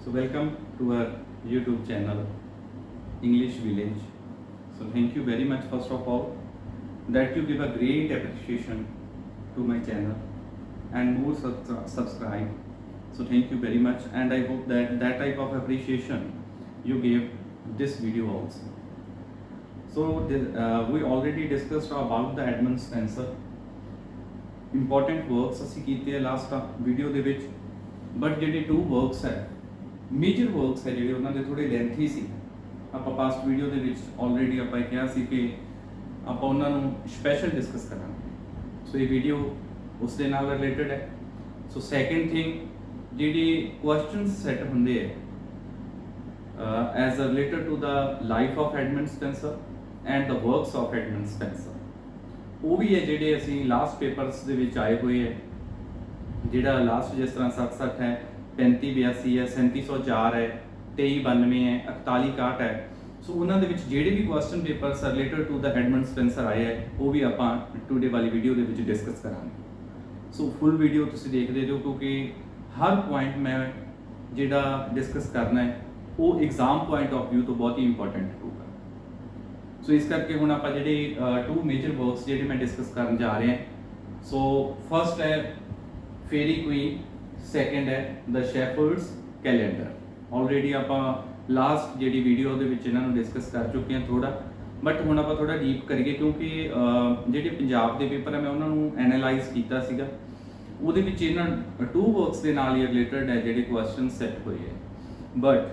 So welcome to our YouTube channel English Village. So thank you very much first of all that you give a great appreciation to my channel and more subscribe. So thank you very much, and I hope that that type of appreciation you gave this video also. So we already discussed about the Edmund Spenser important works ਅਸੀਂ ਕੀਤੇ ਆ last video ਦੇ ਵਿੱਚ, but ਜਿਹੜੇ to works ਹੈ major works ਹੈ ਜਿਹੜੇ ਉਹਨਾਂ ਦੇ ਥੋੜੇ ਲੈਂਥੀ ਸੀ। ਆਪਾਂ ਪਾਸਟ ਵੀਡੀਓ ਦੇ ਵਿੱਚ ਆਲਰੇਡੀ ਆਪਾਂ ਕਿਹਾ ਸੀ ਕਿ ਆਪਾਂ ਉਹਨਾਂ ਨੂੰ ਸਪੈਸ਼ਲ ਡਿਸਕਸ ਕਰਾਂਗੇ। ਸੋ ਇਹ ਵੀਡੀਓ ਉਸ ਦੇ ਨਾਲ ਰਿਲੇਟਡ ਹੈ। ਸੋ ਸੈਕੰਡ ਥਿੰਗ ਜਿਹੜੇ ਕੁਐਸਚਨਸ ਸੈੱਟ ਹੁੰਦੇ ਹੈ as related to the life of Edmund Spenser and the works of Edmund Spenser, ਉਹ ਵੀ ਹੈ ਜਿਹੜੇ ਅਸੀਂ ਲਾਸਟ ਪੇਪਰਸ ਦੇ ਵਿੱਚ ਆਏ ਹੋਏ ਹੈ। ਜਿਹੜਾ ਲਾਸਟ ਜਿਸ ਤਰ੍ਹਾਂ 67 ਹੈ, 3582 ਹੈ, 3704 ਹੈ, 2392 ਹੈ, 4161 ਹੈ। ਸੋ ਉਹਨਾਂ ਦੇ ਵਿੱਚ ਜਿਹੜੇ ਵੀ question papers related to the Edmund Spenser ਆਏ ਹੈ ਉਹ ਵੀ ਆਪਾਂ ਟੂਡੇ ਵਾਲੀ ਵੀਡੀਓ ਦੇ ਵਿੱਚ ਡਿਸਕਸ ਕਰਾਂਗੇ। ਸੋ ਫੁੱਲ ਵੀਡੀਓ ਤੁਸੀਂ ਦੇਖਦੇ ਰਹੋ ਕਿਉਂਕਿ ਹਰ ਪੁਆਇੰਟ ਮੈਂ ਜਿਹੜਾ ਡਿਸਕਸ ਕਰਨਾ ਹੈ ਉਹ ਐਗਜ਼ਾਮ ਪੁਆਇੰਟ ਆਫ ਵਿਊ ਤੋਂ ਬਹੁਤ ਹੀ ਇੰਪੋਰਟੈਂਟ ਹੋਊਗਾ। ਸੋ ਇਸ ਕਰਕੇ ਹੁਣ ਆਪਾਂ ਜਿਹੜੇ ਟੂ ਮੇਜਰ ਵਰਕਸ ਜਿਹੜੇ ਮੈਂ ਡਿਸਕਸ ਕਰਨ ਜਾ ਰਹੇ ਹਾਂ। ਸੋ ਫਸਟ ਹੈ ਫੇਰੀ ਕੁਈਨ, ਸੈਕੰਡ ਹੈ ਦ ਸ਼ੈਫਰਡਸ ਕੈਲੰਡਰ। ਆਲਰੇਡੀ ਆਪਾਂ ਲਾਸਟ ਜਿਹੜੀ ਵੀਡੀਓ ਦੇ ਵਿੱਚ ਇਹਨਾਂ ਨੂੰ ਡਿਸਕਸ ਕਰ ਚੁੱਕੇ ਹਾਂ ਥੋੜਾ, ਬਟ ਹੁਣ ਆਪਾਂ ਥੋੜਾ ਡੀਪ ਕਰੀਏ ਕਿਉਂਕਿ ਜਿਹੜੇ ਪੰਜਾਬ ਦੇ ਪੇਪਰ ਹੈ ਮੈਂ ਉਹਨਾਂ ਨੂੰ ਐਨਾਲਾਈਜ਼ ਕੀਤਾ ਸੀਗਾ। ਉਹਦੇ ਵਿੱਚ ਇਹਨਾਂ ਟੂ ਵਰਕਸ ਦੇ ਨਾਲ ਹੀ ਰਿਲੇਟਡ ਹੈ ਜਿਹੜੇ ਕੁਐਸਚਨ ਸੈੱਟ ਹੋਏ ਹੈ। ਬਟ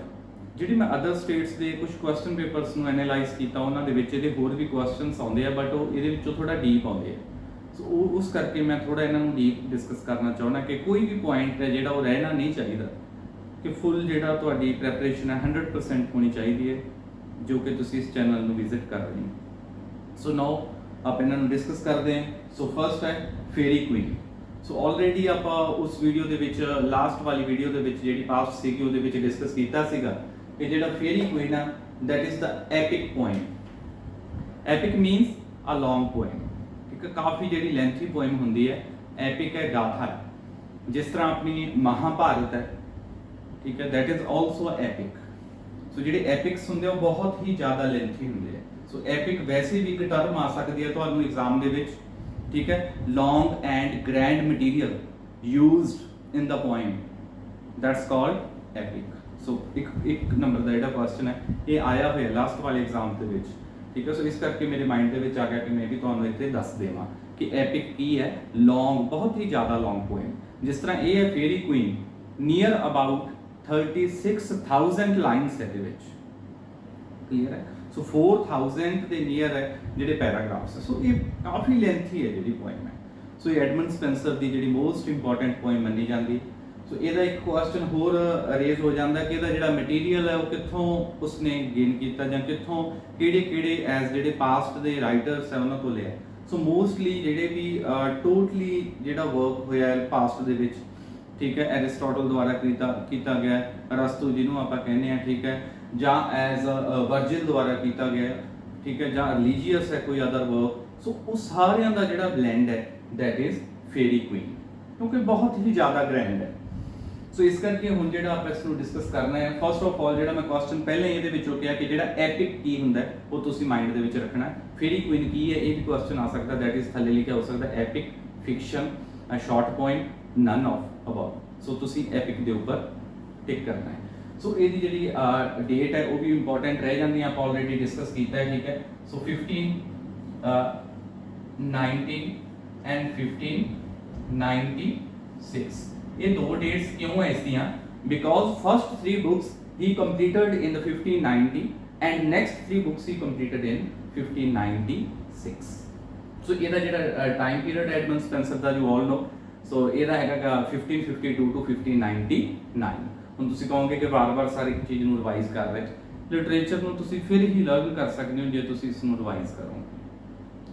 ਜਿਹੜੀ ਮੈਂ ਅਦਰ ਸਟੇਟਸ ਦੇ ਕੁਝ ਕੁਐਸਚਨ ਪੇਪਰਸ ਨੂੰ ਐਨਾਲਾਈਜ਼ ਕੀਤਾ ਉਹਨਾਂ ਦੇ ਵਿੱਚ ਇਹਦੇ ਹੋਰ ਵੀ ਕੁਐਸਚਨਸ ਆਉਂਦੇ ਆ, ਬਟ ਉਹ ਇਹਦੇ ਵਿੱਚੋਂ ਥੋੜਾ ਡੀਪ ਆਉਂਦੇ ਆ। ਸੋ ਉਹ ਉਸ ਕਰਕੇ ਮੈਂ ਥੋੜਾ ਇਹਨਾਂ ਨੂੰ ਡੀਪ ਡਿਸਕਸ ਕਰਨਾ ਚਾਹੁੰਦਾ ਕਿ ਕੋਈ ਵੀ ਪੁਆਇੰਟ ਹੈ ਜਿਹੜਾ ਉਹ ਰਹਿਣਾ ਨਹੀਂ ਚਾਹੀਦਾ, ਕਿ ਫੁੱਲ ਜਿਹੜਾ ਤੁਹਾਡੀ ਪ੍ਰੈਪਰੇਸ਼ਨ ਹੈ 100% ਹੋਣੀ ਚਾਹੀਦੀ ਹੈ ਜੋ ਕਿ ਤੁਸੀਂ ਇਸ ਚੈਨਲ ਨੂੰ ਵਿਜ਼ਿਟ ਕਰ ਰਹੇ ਹੋ। ਸੋ ਨਾਓ ਆਪਾਂ ਇਹਨਾਂ ਨੂੰ ਡਿਸਕਸ ਕਰਦੇ ਹਾਂ। ਸੋ ਫਸਟ ਹੈ ਫੇਰੀ ਕੁਈਨ। ਸੋ ਆਲਰੇਡੀ ਆਪਾਂ ਉਸ ਵੀਡੀਓ ਦੇ ਵਿੱਚ ਲਾਸਟ ਵਾਲੀ ਵੀਡੀਓ ਦੇ ਵਿੱਚ ਜਿਹੜੀ ਪਾਸਟ ਸੀਗੀ ਉਹਦੇ ਵਿੱਚ ਡਿਸਕਸ ਕੀਤਾ ਸੀਗਾ ਕਿ ਜਿਹੜਾ ਫੇਰੀ ਕੁਈਨ ਆ that is the epic poem. Epic means a long poem, ਠੀਕ ਹੈ, ਕਾਫੀ ਜਿਹੜੀ ਲੈਂਥੀ ਪੋਇਮ ਹੁੰਦੀ ਹੈ। ਐਪਿਕ ਹੈ ਗਾਥਾ, ਜਿਸ ਤਰ੍ਹਾਂ ਆਪਣੀ ਮਹਾਭਾਰਤ ਹੈ, ਠੀਕ ਹੈ, ਦੈਟ ਇਜ਼ ਆਲਸੋ ਐਪਿਕ। ਸੋ ਜਿਹੜੇ ਐਪਿਕਸ ਹੁੰਦੇ ਉਹ ਬਹੁਤ ਹੀ ਜ਼ਿਆਦਾ ਲੈਂਥੀ ਹੁੰਦੇ ਆ। ਸੋ ਐਪਿਕ ਵੈਸੇ ਵੀ ਇੱਕ ਟਰਮ ਆ ਸਕਦੀ ਹੈ ਤੁਹਾਨੂੰ ਐਗਜ਼ਾਮ ਦੇ ਵਿੱਚ, ਠੀਕ ਹੈ, long and grand material used in the poem, that's called epic. So ਇੱਕ ਨੰਬਰ ਦਾ ਜਿਹੜਾ ਕੁਐਸਚਨ ਹੈ ਇਹ ਆਇਆ ਹੋਇਆ ਲਾਸਟ ਵਾਲੇ ਐਗਜ਼ਾਮ ਦੇ ਵਿੱਚ, ਠੀਕ ਹੈ। ਸੋ ਇਸ ਕਰਕੇ ਮੇਰੇ ਮਾਈਂਡ ਦੇ ਵਿੱਚ ਆ ਗਿਆ ਕਿ ਮੈਂ ਵੀ ਤੁਹਾਨੂੰ ਇੱਥੇ ਦੱਸ ਦੇਵਾਂ ਕਿ ਐਪਿਕ ਕੀ ਹੈ। ਲੌਂਗ, ਬਹੁਤ ਹੀ ਜ਼ਿਆਦਾ ਲੌਂਗ ਪੋਇਮ। ਜਿਸ ਤਰ੍ਹਾਂ ਇਹ ਹੈ ਫੇਰੀ ਕੁਈਨ, ਨੀਅਰ ਅਬਾਊਟ 36,000 ਲਾਈਨਸ ਇਹਦੇ ਵਿੱਚ, ਕਲੀਅਰ ਹੈ। ਸੋ 4000 ਦੇ ਨੀਅਰ ਹੈ ਜਿਹੜੇ ਪੈਰਾਗ੍ਰਾਫਸ ਹੈ। ਸੋ ਇਹ ਕਾਫੀ ਲੈਂਥੀ ਹੈ ਜਿਹੜੀ ਪੋਇਮ ਹੈ। ਸੋ ਇਹ ਐਡਮੰਡ ਸਪੈਂਸਰ ਦੀ ਜਿਹੜੀ ਮੋਸਟ ਇੰਪੋਰਟੈਂਟ ਪੋਇਮ ਮੰਨੀ ਜਾਂਦੀ। ਸੋ ਇਹਦਾ ਇੱਕ ਕੁਐਸਚਨ ਹੋਰ ਰੇਜ਼ ਹੋ ਜਾਂਦਾ ਕਿ ਇਹਦਾ ਜਿਹੜਾ ਮਟੀਰੀਅਲ ਹੈ ਉਹ ਕਿੱਥੋਂ ਉਸਨੇ ਗੇਨ ਕੀਤਾ ਜਾਂ ਕਿੱਥੋਂ ਕਿਹੜੇ ਐਜ਼ ਜਿਹੜੇ ਪਾਸਟ ਦੇ ਰਾਈਟਰਸ ਹੈ ਉਹਨਾਂ ਤੋਂ ਲਿਆ। ਸੋ ਮੋਸਟਲੀ ਜਿਹੜੇ ਵੀ ਟੋਟਲੀ ਜਿਹੜਾ ਵਰਕ ਹੋਇਆ ਹੈ ਪਾਸਟ ਦੇ ਵਿੱਚ, ਠੀਕ ਹੈ, ਐਰਿਸਟੋਟਲ ਦੁਆਰਾ ਕੀਤਾ ਗਿਆ, ਅਰਸਤੂ ਜਿਹਨੂੰ ਆਪਾਂ ਕਹਿੰਦੇ ਆ, ਠੀਕ ਹੈ, ਜਾਂ ਐਜ਼ ਵਰਜਿਲ ਦੁਆਰਾ ਕੀਤਾ ਗਿਆ, ਠੀਕ ਹੈ, ਜਾਂ ਰਿਲੀਜੀਅਸ ਹੈ ਕੋਈ ਅਦਰ ਵਰਕ। ਸੋ ਉਹ ਸਾਰਿਆਂ ਦਾ ਜਿਹੜਾ ਬਲੈਂਡ ਹੈ ਦੈਟ ਇਜ਼ ਫੇਰੀ ਕੁਈਨ, ਕਿਉਂਕਿ ਬਹੁਤ ਹੀ ਜ਼ਿਆਦਾ ਗ੍ਰੈਂਡ ਹੈ। ਸੋ ਇਸ ਕਰਕੇ ਹੁਣ ਜਿਹੜਾ ਆਪਾਂ ਇਸ ਨੂੰ ਡਿਸਕਸ ਕਰਨਾ ਹੈ, ਫਸਟ ਆਫ ਆਲ ਜਿਹੜਾ ਮੈਂ ਕੁਐਸਚਨ ਪਹਿਲਾਂ ਹੀ ਇਹਦੇ ਵਿੱਚੋਂ ਕਿਹਾ ਕਿ ਜਿਹੜਾ ਐਪਿਕ ਕੀ ਹੁੰਦਾ ਉਹ ਤੁਸੀਂ ਮਾਈਂਡ ਦੇ ਵਿੱਚ ਰੱਖਣਾ। ਫੇਰੀ ਕੁਈਨ ਕੀ ਹੈ ਇਹ ਵੀ ਕੁਐਸਚਨ ਆ ਸਕਦਾ, ਦੈਟ ਇਜ਼ ਥੱਲੇ ਲਿਖਿਆ ਹੋ ਸਕਦਾ epic, fiction, a short poem, none of about. So ਤੁਸੀਂ ਐਪਿਕ ਦੇ ਉੱਪਰ ਟਿਕ ਕਰਨਾ ਹੈ। ਸੋ ਇਹਦੀ ਜਿਹੜੀ ਡੇਟ ਹੈ ਉਹ ਵੀ ਇੰਪੋਰਟੈਂਟ ਰਹਿ ਜਾਂਦੀ ਹੈ, ਆਪਾਂ ਆਲਰੇਡੀ ਡਿਸਕਸ ਕੀਤਾ ਹੈ, ਠੀਕ ਹੈ। ਸੋ 15, 19 ਐਂਡ 1596 ਇਹ ਦੋ ਡੇਟਸ ਕਿਉਂ ਹੈ ਇਸ ਦੀਆਂ? Because first 3 books he completed in the 1590 and next 3 books he completed in 1596। So ਇਹਦਾ ਜਿਹੜਾ ਟਾਈਮ ਪੀਰੀਅਡ ਐਡਮੰਡ ਸਪੈਂਸਰ ਦਾ ਯੂ ਆਲ ਨੋ, ਸੋ ਇਹਦਾ ਹੈਗਾ 1552 ਟੂ 1599। ਹੁਣ ਤੁਸੀਂ ਕਹੋਗੇ ਕਿ ਵਾਰ-ਵਾਰ ਸਾਰੀ ਚੀਜ਼ ਨੂੰ ਰਿਵਾਈਜ਼ ਕਰ ਰਹੇ, ਲਿਟਰੇਚਰ ਨੂੰ ਤੁਸੀਂ ਫਿਰ ਹੀ ਲਰਨ ਕਰ ਸਕਦੇ ਹੋ ਜੇ ਤੁਸੀਂ ਇਸ ਨੂੰ ਰਿਵਾਈਜ਼ ਕਰੋਗੇ।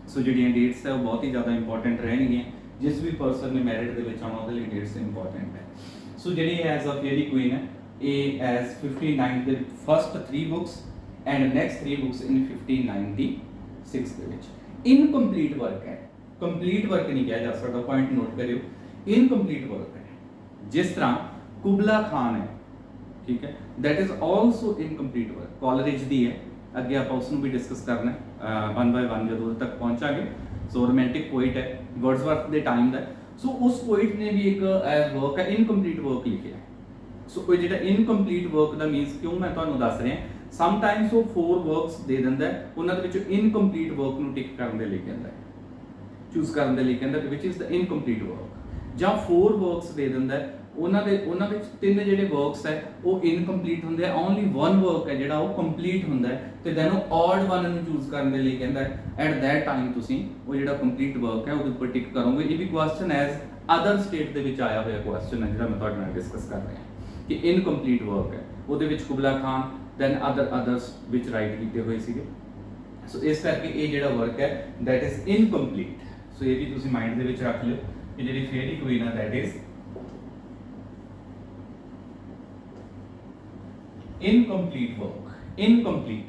ਸੋ ਜਿਹੜੀਆਂ ਡੇਟਸ ਹੈ ਉਹ ਬਹੁਤ ਹੀ ਜ਼ਿਆਦਾ ਇੰਪੋਰਟੈਂਟ ਰਹਿਣਗੀਆਂ। ਜਿਸ ਵੀ ਪਰਸਨ ਨੇ ਮੈਰਿਟ ਦੇ ਵਿੱਚ ਆਉਣਾ ਉਹਦੇ ਲਈ ਡੇਟਸ ਇੰਪੋਰਟੈਂਟ ਹੈ। ਸੋ ਜਿਹੜੀ ਐਜ਼ ਅ ਫੇਰੀ ਕੁਈਨ ਹੈ ਇਹ ਐਜ਼ 1590 ਦੇ first 3 books and next 3 books in 1596 ਦੇ ਵਿੱਚ। ਇਨਕੰਪਲੀਟ ਵਰਕ ਹੈ, ਕੰਪਲੀਟ ਵਰਕ ਨਹੀਂ ਕਿਹਾ ਜਾ ਸਕਦਾ, ਪੁਆਇੰਟ ਨੋਟ ਕਰਿਓ, ਇਨਕੰਪਲੀਟ ਵਰਕ ਹੈ। ਜਿਸ ਤਰ੍ਹਾਂ ਕੁਬਲਾ ਖਾਨ ਹੈ, ठीक है, that is also incomplete work. Coleridge दी है, अगे आप उसनूं भी डिस्कस करना है वन बाय वन जो तक पहुंचांगे। सो रोमांटिक पोइट है, वर्ड्सवर्थ के टाइम का। सो उस पोइट ने भी एक वर्क है इनकंप्लीट वर्क लिखिया है। सो कोई जो इनकंप्लीट वर्क का मीनस क्यों मैं तुहानूं दस रहा, समटाइम्स वो 4 वर्क्स दे दिंदा है, उन्हां दे विचों इनकंप्लीट वर्क नूं टिक करन दे लई कहंदा है, चूज करन दे लई कहंदा which is the incomplete work. जां 4 वर्क्स दे दिंदा है, उन्हां विच 3 जिहड़े वर्क्स है वो इनकंप्लीट हुंदे हैं, ओनली 1 वर्क है जिहड़ा वो कंप्लीट हुंदा है, ते दैन वो ऑड वन नूं चूज करन दे लई कहंदा है। एट दैट टाइम तुसीं वो जिहड़ा कंप्लीट वर्क है ਉਹਦੇ ਉੱਪਰ टिक करोगे। ये भी क्वेश्चन एज अदर स्टेट दे विच आया होया क्वेश्चन है जिहड़ा मैं तुहाडे नाल डिस्कस कर रहा कि इनकंप्लीट वर्क है, ਉਹਦੇ ਵਿੱਚ ਕੁਬਲਾ ਖਾਨ दैन अदर्स विच राइट कीते हुए सीगे। सो इस करके ये जिहड़ा वर्क है दैट इज इनकंप्लीट। सो ये भी तुसीं माइंड दे विच रख लिओ कि जिहड़ी फेयरी क्वीन है that is incomplete work. Incomplete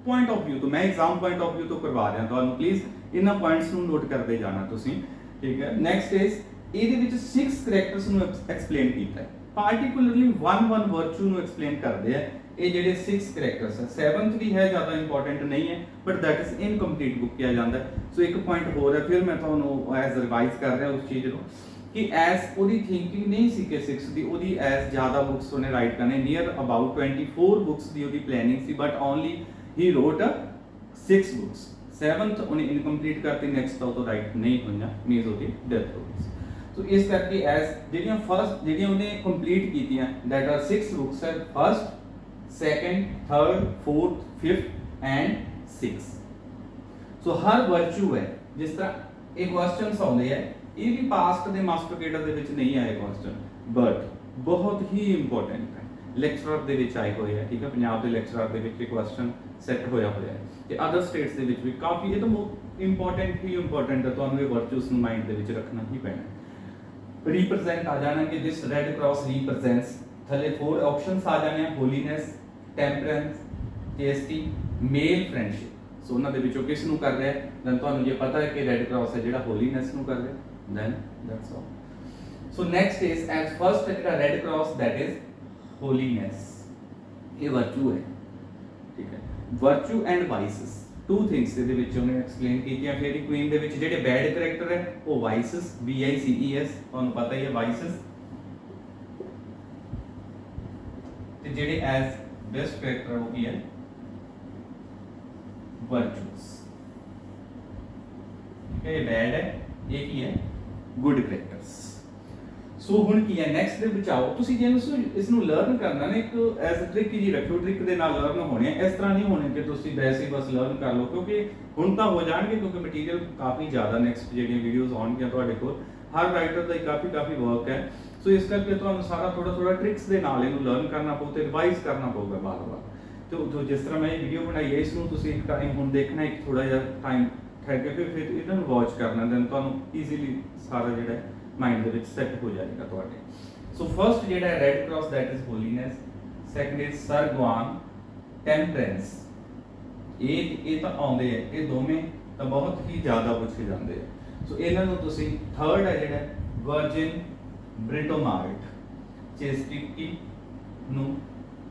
point of view तो मैं एग्जाम पॉइंट ऑफ व्यू तो करवा रहा तुहानूं, प्लीज इन्हां पॉइंट्स नूं नोट करते जाना तुसीं, ठीक है। नैक्सट इज ਇਹਦੇ ਵਿੱਚ 6 ਕਰੈਕਟਰਸ ਨੂੰ ਐਕਸਪਲੇਨ ਕੀਤਾ ਹੈ, ਪਾਰਟਿਕੂਲਰਲੀ 1 ਵਰਚੂ ਨੂੰ ਐਕਸਪਲੇਨ ਕਰਦੇ ਆ। ਇਹ ਜਿਹੜੇ 6 ਕਰੈਕਟਰਸ ਹੈ, 7th ਵੀ ਹੈ, ਜ਼ਿਆਦਾ ਇੰਪੋਰਟੈਂਟ ਨਹੀਂ ਹੈ, but that is incomplete book ਕਿਹਾ ਜਾਂਦਾ ਹੈ। ਸੋ ਇੱਕ ਪੁਆਇੰਟ ਹੋਰ ਹੈ, ਫਿਰ ਮੈਂ ਤੁਹਾਨੂੰ ਐਜ਼ ਰਿਵਾਈਜ਼ ਕਰ ਰਿਹਾ ਉਸ ਚੀਜ਼ ਨੂੰ ਕਿ ਐਸ ਉਹਦੀ ਥਿੰਕਿੰਗ ਨਹੀਂ ਸੀ ਕਿ 6 ਦੀ, ਉਹਦੀ ਐਸ ਜ਼ਿਆਦਾ ਬੁੱਕਸ ਉਹਨੇ ਰਾਈਟ ਕਰਨੇ, ਨੀਅਰ ਅਬਾਊਟ 24 ਬੁੱਕਸ ਦੀ ਉਹਦੀ ਪਲੈਨਿੰਗ ਸੀ, but only he wrote 6 books. 7th ਉਹਨੇ ਇਨਕੰਪਲੀਟ ਕਰਤੀ, ਨੈਕਸਟ ਤਾਂ ਉਹ ਤੋਂ ਰਾਈਟ ਨਹੀਂ ਹੋਈਆਂ, ਮੀਨਸ ਉਹਦੀ ਡੈਥ ਹੋ ਗਈ। ਸੋ ਇਸ ਕਰਕੇ ਐਸ ਜਿਹੜੀਆਂ ਫਸਟ ਜਿਹੜੀਆਂ ਉਹਨੇ ਕੰਪਲੀਟ ਕੀਤੀਆਂ ਦੈਟ ਆਰ 6 ਬੁੱਕਸ ਹੈ, first, second, third, fourth, fifth and 6। So ਹਰ ਵਰਚੂ ਹੈ, ਜਿਸ ਤਰ੍ਹਾਂ ਇਹ ਕੁਐਸਚਨਸ ਆਉਂਦੇ ਆ, ਇਹ ਵੀ ਪਾਸਟ ਦੇ ਮਾਸਟਰ ਕੇਡਰ ਦੇ ਵਿੱਚ ਨਹੀਂ ਆਏ ਕੁਐਸਚਨ, ਬਟ ਬਹੁਤ ਹੀ ਇੰਪੋਰਟੈਂਟ ਹੈ, ਲੈਕਚਰਰ ਦੇ ਵਿੱਚ ਆਏ ਹੋਏ ਆ, ਠੀਕ ਹੈ। ਪੰਜਾਬ ਦੇ ਲੈਕਚਰਰ ਦੇ ਵਿੱਚ ਇਹ ਕੁਐਸਚਨ ਸੈੱਟ ਹੋਇਆ ਹੋਇਆ ਹੈ, ਤੇ ਅਦਰ ਸਟੇਟਸ ਦੇ ਵਿੱਚ ਵੀ ਕਾਫੀ, ਇਹ ਤਾਂ ਇੰਪੋਰਟੈਂਟ ਹੀ ਇੰਪੋਰਟੈਂਟ ਹੈ, ਤੁਹਾਨੂੰ ਇਹ ਵਰਚੂਸ ਨੂੰ ਮਾਈਂਡ ਦੇ ਵਿੱਚ ਰੱਖਣਾ ਹੀ ਪੈਣਾ। रिप्रेजेंट आ जाना कि दिस रेड क्रॉस रिप्रेजेंट्स, थले 4 ऑप्शंस आ जाने हैं, holiness, temperance, chastity, male friendship. So उन्हां दे विचों किस नूं कर रहा है, दैन तुहानूं ये पता है कि रेड क्रॉस है जिहड़ा होलीनेस नूं कर रहा है, then that's all. So next is as first जिहड़ा red cross that is holiness, ये वर्चू है, ठीक है। वर्चू एंड वाइसेस, 2 थिंग्स ਇਹਦੇ ਵਿੱਚ ਉਹਨੇ ਐਕਸਪਲੇਨ ਕੀਤੀਆਂ। ਫੇਰੀ ਕੁਈਨ ਦੇ ਵਿੱਚ ਜਿਹੜੇ ਬੈਡ ਕਰੈਕਟਰ ਹੈ ਉਹ ਵਾਈਸਸ, VICES, ਤੁਹਾਨੂੰ ਪਤਾ ਹੀ ਹੈ ਵਾਈਸਸ, ਤੇ ਜਿਹੜੇ ਐਜ਼ ਬੈਸਟ ਕਰੈਕਟਰ ਉਹ ਕੀ ਹੈ, ਵਰਚੂਸ। ਠੀਕ ਹੈ, ਇਹ ਬੈਡ ਹੈ, ਇਹ ਕੀ ਹੈ, ਗੁੱਡ ਕਰੈਕਟਰਸ। ਸੋ ਹੁਣ ਕੀ ਹੈ ਨੈਕਸਟ ਦੇ ਵਿੱਚ ਆਓ, ਤੁਸੀਂ ਜੇ ਇਸ ਨੂੰ ਲਰਨ ਕਰਨਾ ਨਾ, ਇੱਕ ਐਜ਼ ਟ੍ਰਿਕ ਜੀ ਰੱਖਿਓ, ਟ੍ਰਿਕ ਦੇ ਨਾਲ ਲਰਨ ਹੋਣੇ, ਇਸ ਤਰ੍ਹਾਂ ਨਹੀਂ ਹੋਣੇ ਕਿ ਤੁਸੀਂ ਵੈਸੇ ਹੀ ਬਸ ਲਰਨ ਕਰ ਲਓ, ਕਿਉਂਕਿ ਹੁਣ ਤਾਂ ਹੋ ਜਾਣਗੇ, ਕਿਉਂਕਿ ਮਟੀਰੀਅਲ ਕਾਫੀ ਜ਼ਿਆਦਾ ਨੈਕਸਟ ਜਿਹੜੀਆਂ ਵੀਡੀਓਜ਼ ਆਉਣਗੀਆਂ ਤੁਹਾਡੇ ਕੋਲ, ਹਰ ਰਾਈਟਰ ਦਾ ਕਾਫੀ ਵਰਕ ਹੈ। ਸੋ ਇਸ ਕਰਕੇ ਤੁਹਾਨੂੰ ਸਾਰਾ ਥੋੜਾ ਟ੍ਰਿਕਸ ਦੇ ਨਾਲ ਇਹਨੂੰ ਲਰਨ ਕਰਨਾ ਪਊ ਤੇ ਰਿਵਾਈਜ਼ ਕਰਨਾ ਪਊਗਾ ਬਾਰ-ਬਾਰ। ਤੇ ਜਿਸ ਤਰ੍ਹਾਂ ਮੈਂ ਇਹ ਵੀਡੀਓ ਬਣਾਈ ਹੈ, ਇਸ ਨੂੰ ਤੁਸੀਂ ਇੱਕ ਟਾਈਮ ਹੁਣ ਦੇਖਣਾ, ਇੱਕ ਥੋੜਾ ਜਿਹਾ ਟਾਈਮ ਠਹਿਰ ਕੇ ਫਿਰ ਇਹਨਾਂ ਨੂੰ ਵਾਚ ਕਰਨਾ, ਦੈਨ ਤੁਹਾਨੂੰ ਈਜ਼ੀਲੀ ਸਾਰਾ ਜਿਹੜਾ माइंड ਦੇ ਵਿੱਚ ਸੈੱਟ ਹੋ ਜਾਏਗਾ ਤੁਹਾਡੇ। ਸੋ ਫਰਸਟ ਜਿਹੜਾ ਹੈ red cross that is holiness, second is sir Guyon, temperance. ਇਹ ਤਾਂ ਆਉਂਦੇ ਆ, ਇਹ ਦੋਵੇਂ ਤਾਂ ਬਹੁਤ ਹੀ ਜ਼ਿਆਦਾ ਪੁੱਛੇ ਜਾਂਦੇ ਆ। ਸੋ ਇਹਨਾਂ ਨੂੰ ਤੁਸੀਂ, ਥਰਡ ਹੈ ਜਿਹੜਾ ਵਰਜਿਨ ਬ੍ਰਿਟੋਮਾਰਟ, ਚੇਸਟਿਕੀ ਨੂੰ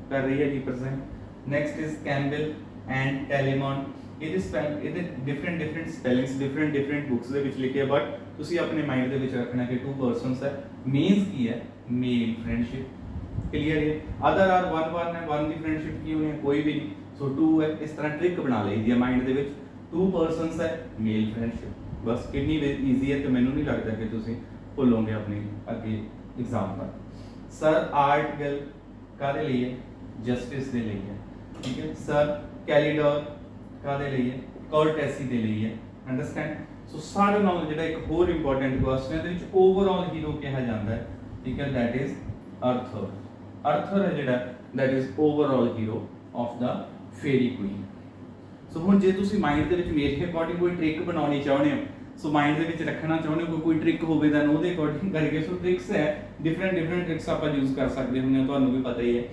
ਕਰ ਰਹੀ ਹੈ represent. Next is Cambel and Telamon, ਇਹਦੇ ਡਿਫਰੈਂਟ ਸਪੈਲਿੰਗਸ ਡਿਫਰੈਂਟ ਬੁੱਕਸ ਦੇ ਵਿੱਚ ਲਿਖੇ, ਬਟ ਤੁਸੀਂ ਆਪਣੇ ਮਾਈਂਡ ਦੇ ਵਿੱਚ ਰੱਖਣਾ ਕਿ 2 ਪਰਸਨਸ ਹੈ, ਮੀਨਸ ਕੀ ਹੈ, ਮੇਲ ਫਰੈਂਡਸ਼ਿਪ। ਕਲੀਅਰ ਹੈ, ਅਦਰ ਆਰ 1 ਹੈ, 1 ਦੀ ਫਰੈਂਡਸ਼ਿਪ ਕੀ ਹੋਣੀ ਹੈ, ਕੋਈ ਵੀ ਨਹੀਂ। ਸੋ 2 ਹੈ, ਇਸ ਤਰ੍ਹਾਂ ਟ੍ਰਿਕ ਬਣਾ ਲਈਦੀ ਹੈ ਮਾਈਂਡ ਦੇ ਵਿੱਚ, 2 ਪਰਸਨਸ ਹੈ, ਮੇਲ ਫਰੈਂਡਸ਼ਿਪ। ਬਸ ਕਿੰਨੀ ਈਜ਼ੀ ਹੈ, ਤੇ ਮੈਨੂੰ ਨਹੀਂ ਲੱਗਦਾ ਕਿ ਤੁਸੀਂ ਭੁੱਲੋਗੇ ਆਪਣੀ ਅੱਗੇ ਐਗਜ਼ਾਮ ਦਾ। ਸਰ ਆਰਟਗਲ ਕਾਹਦੇ ਲਈ ਹੈ, ਜਸਟਿਸ ਦੇ ਲਈ ਹੈ, ਠੀਕ ਹੈ। ਸਰ ਕੈਲੀਡੋਰ ਕਾਹਦੇ ਲਈ ਹੈ, ਕੋਰਟੈਸੀ ਦੇ ਲਈ ਹੈ, ਅੰਡਰਸਟੈਂਡ। ਸੋ ਸਾਰੇ ਨਾਲੋਂ ਜਿਹੜਾ ਇੱਕ ਹੋਰ ਇੰਪੋਰਟੈਂਟ ਕੁਐਸਚਨ ਹੈ, ਇਹਦੇ ਵਿੱਚ ਓਵਰਆਲ ਹੀਰੋ ਕਿਹਾ ਜਾਂਦਾ ਹੈ, ਠੀਕ ਹੈ, ਦੈਟ ਇਜ਼ ਅਰਥਰ। ਅਰਥਰ ਹੈ ਜਿਹੜਾ that is overall hero of the fairy queen. ਸੋ ਹੁਣ ਜੇ ਤੁਸੀਂ ਮਾਈਂਡ ਦੇ ਵਿੱਚ ਮੇਰੇ ਅਕੋਰਡਿੰਗ ਕੋਈ ਟ੍ਰਿਕ ਬਣਾਉਣੀ ਚਾਹੁੰਦੇ ਹੋ, ਸੋ ਮਾਈਂਡ ਦੇ ਵਿੱਚ ਰੱਖਣਾ ਚਾਹੁੰਦੇ ਹੋ ਕੋਈ ਟ੍ਰਿਕ ਹੋਵੇ ਤਾਂ ਉਹਦੇ ਅਕੋਰਡਿੰਗ ਕਰਕੇ, ਸੋ ਟ੍ਰਿਕਸ ਹੈ ਡਿਫਰੈਂਟ ਟ੍ਰਿਕਸ ਆਪਾਂ ਯੂਜ਼ ਕਰ ਸਕਦੇ ਹੁੰਦੇ ਹਾਂ, ਤੁਹਾਨੂੰ ਵੀ ਪਤਾ ਹੀ ਹੈ।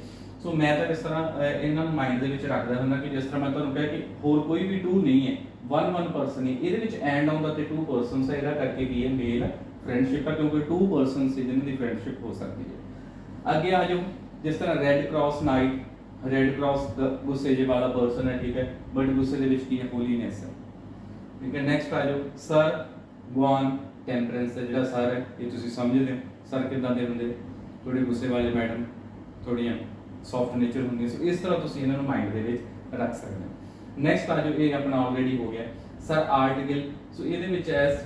ਸੋ ਮੈਂ ਤਾਂ ਇਸ ਤਰ੍ਹਾਂ ਇਹਨਾਂ ਨੂੰ ਮਾਈਂਡ ਦੇ ਵਿੱਚ ਰੱਖਦਾ ਹੁੰਦਾ ਕਿ ਜਿਸ ਤਰ੍ਹਾਂ ਮੈਂ ਤੁਹਾਨੂੰ ਕਿਹਾ ਕਿ ਹੋਰ ਕੋਈ ਵੀ 2 ਨਹੀਂ ਹੈ, 1 ਪਰਸਨ ਹੀ, ਇਹਦੇ ਵਿੱਚ ਐਂਡ ਆਉਂਦਾ ਤੇ 2 ਪਰਸਨਸ ਹੈ, ਇਹਦਾ ਕਰਕੇ ਕੀ ਹੈ, ਮੇਲ ਫਰੈਂਡਸ਼ਿਪ ਹੈ, ਕਿਉਂਕਿ 2 ਪਰਸਨਸ ਜਿਹਨਾਂ ਦੀ ਫਰੈਂਡਸ਼ਿਪ ਹੋ ਸਕਦੀ ਹੈ। ਅੱਗੇ ਆ ਜਾਓ, जिस तरह red cross night, red cross गुस्से जे वाला पर्सन है, ठीक है, बट गुस्से दे विच की है, होलीनेस है, ठीक है। नैक्सट आ जाओ सर गुआन टैंपरेंस है, जिहड़ा सर है ये तुसीं समझदे हो, सर किदां दे हुंदे, थोड़े गुस्से वाले मैडम, थोड़ियां सॉफ्ट नेचर होंगे, सो इस तरह तुसीं इन्हां नूं माइंड दे विच रख सकदे हो। नैक्सट आ जाओ ये अपना ऑलरेडी हो गया सर आर्ट गिल, सो इहदे विच एज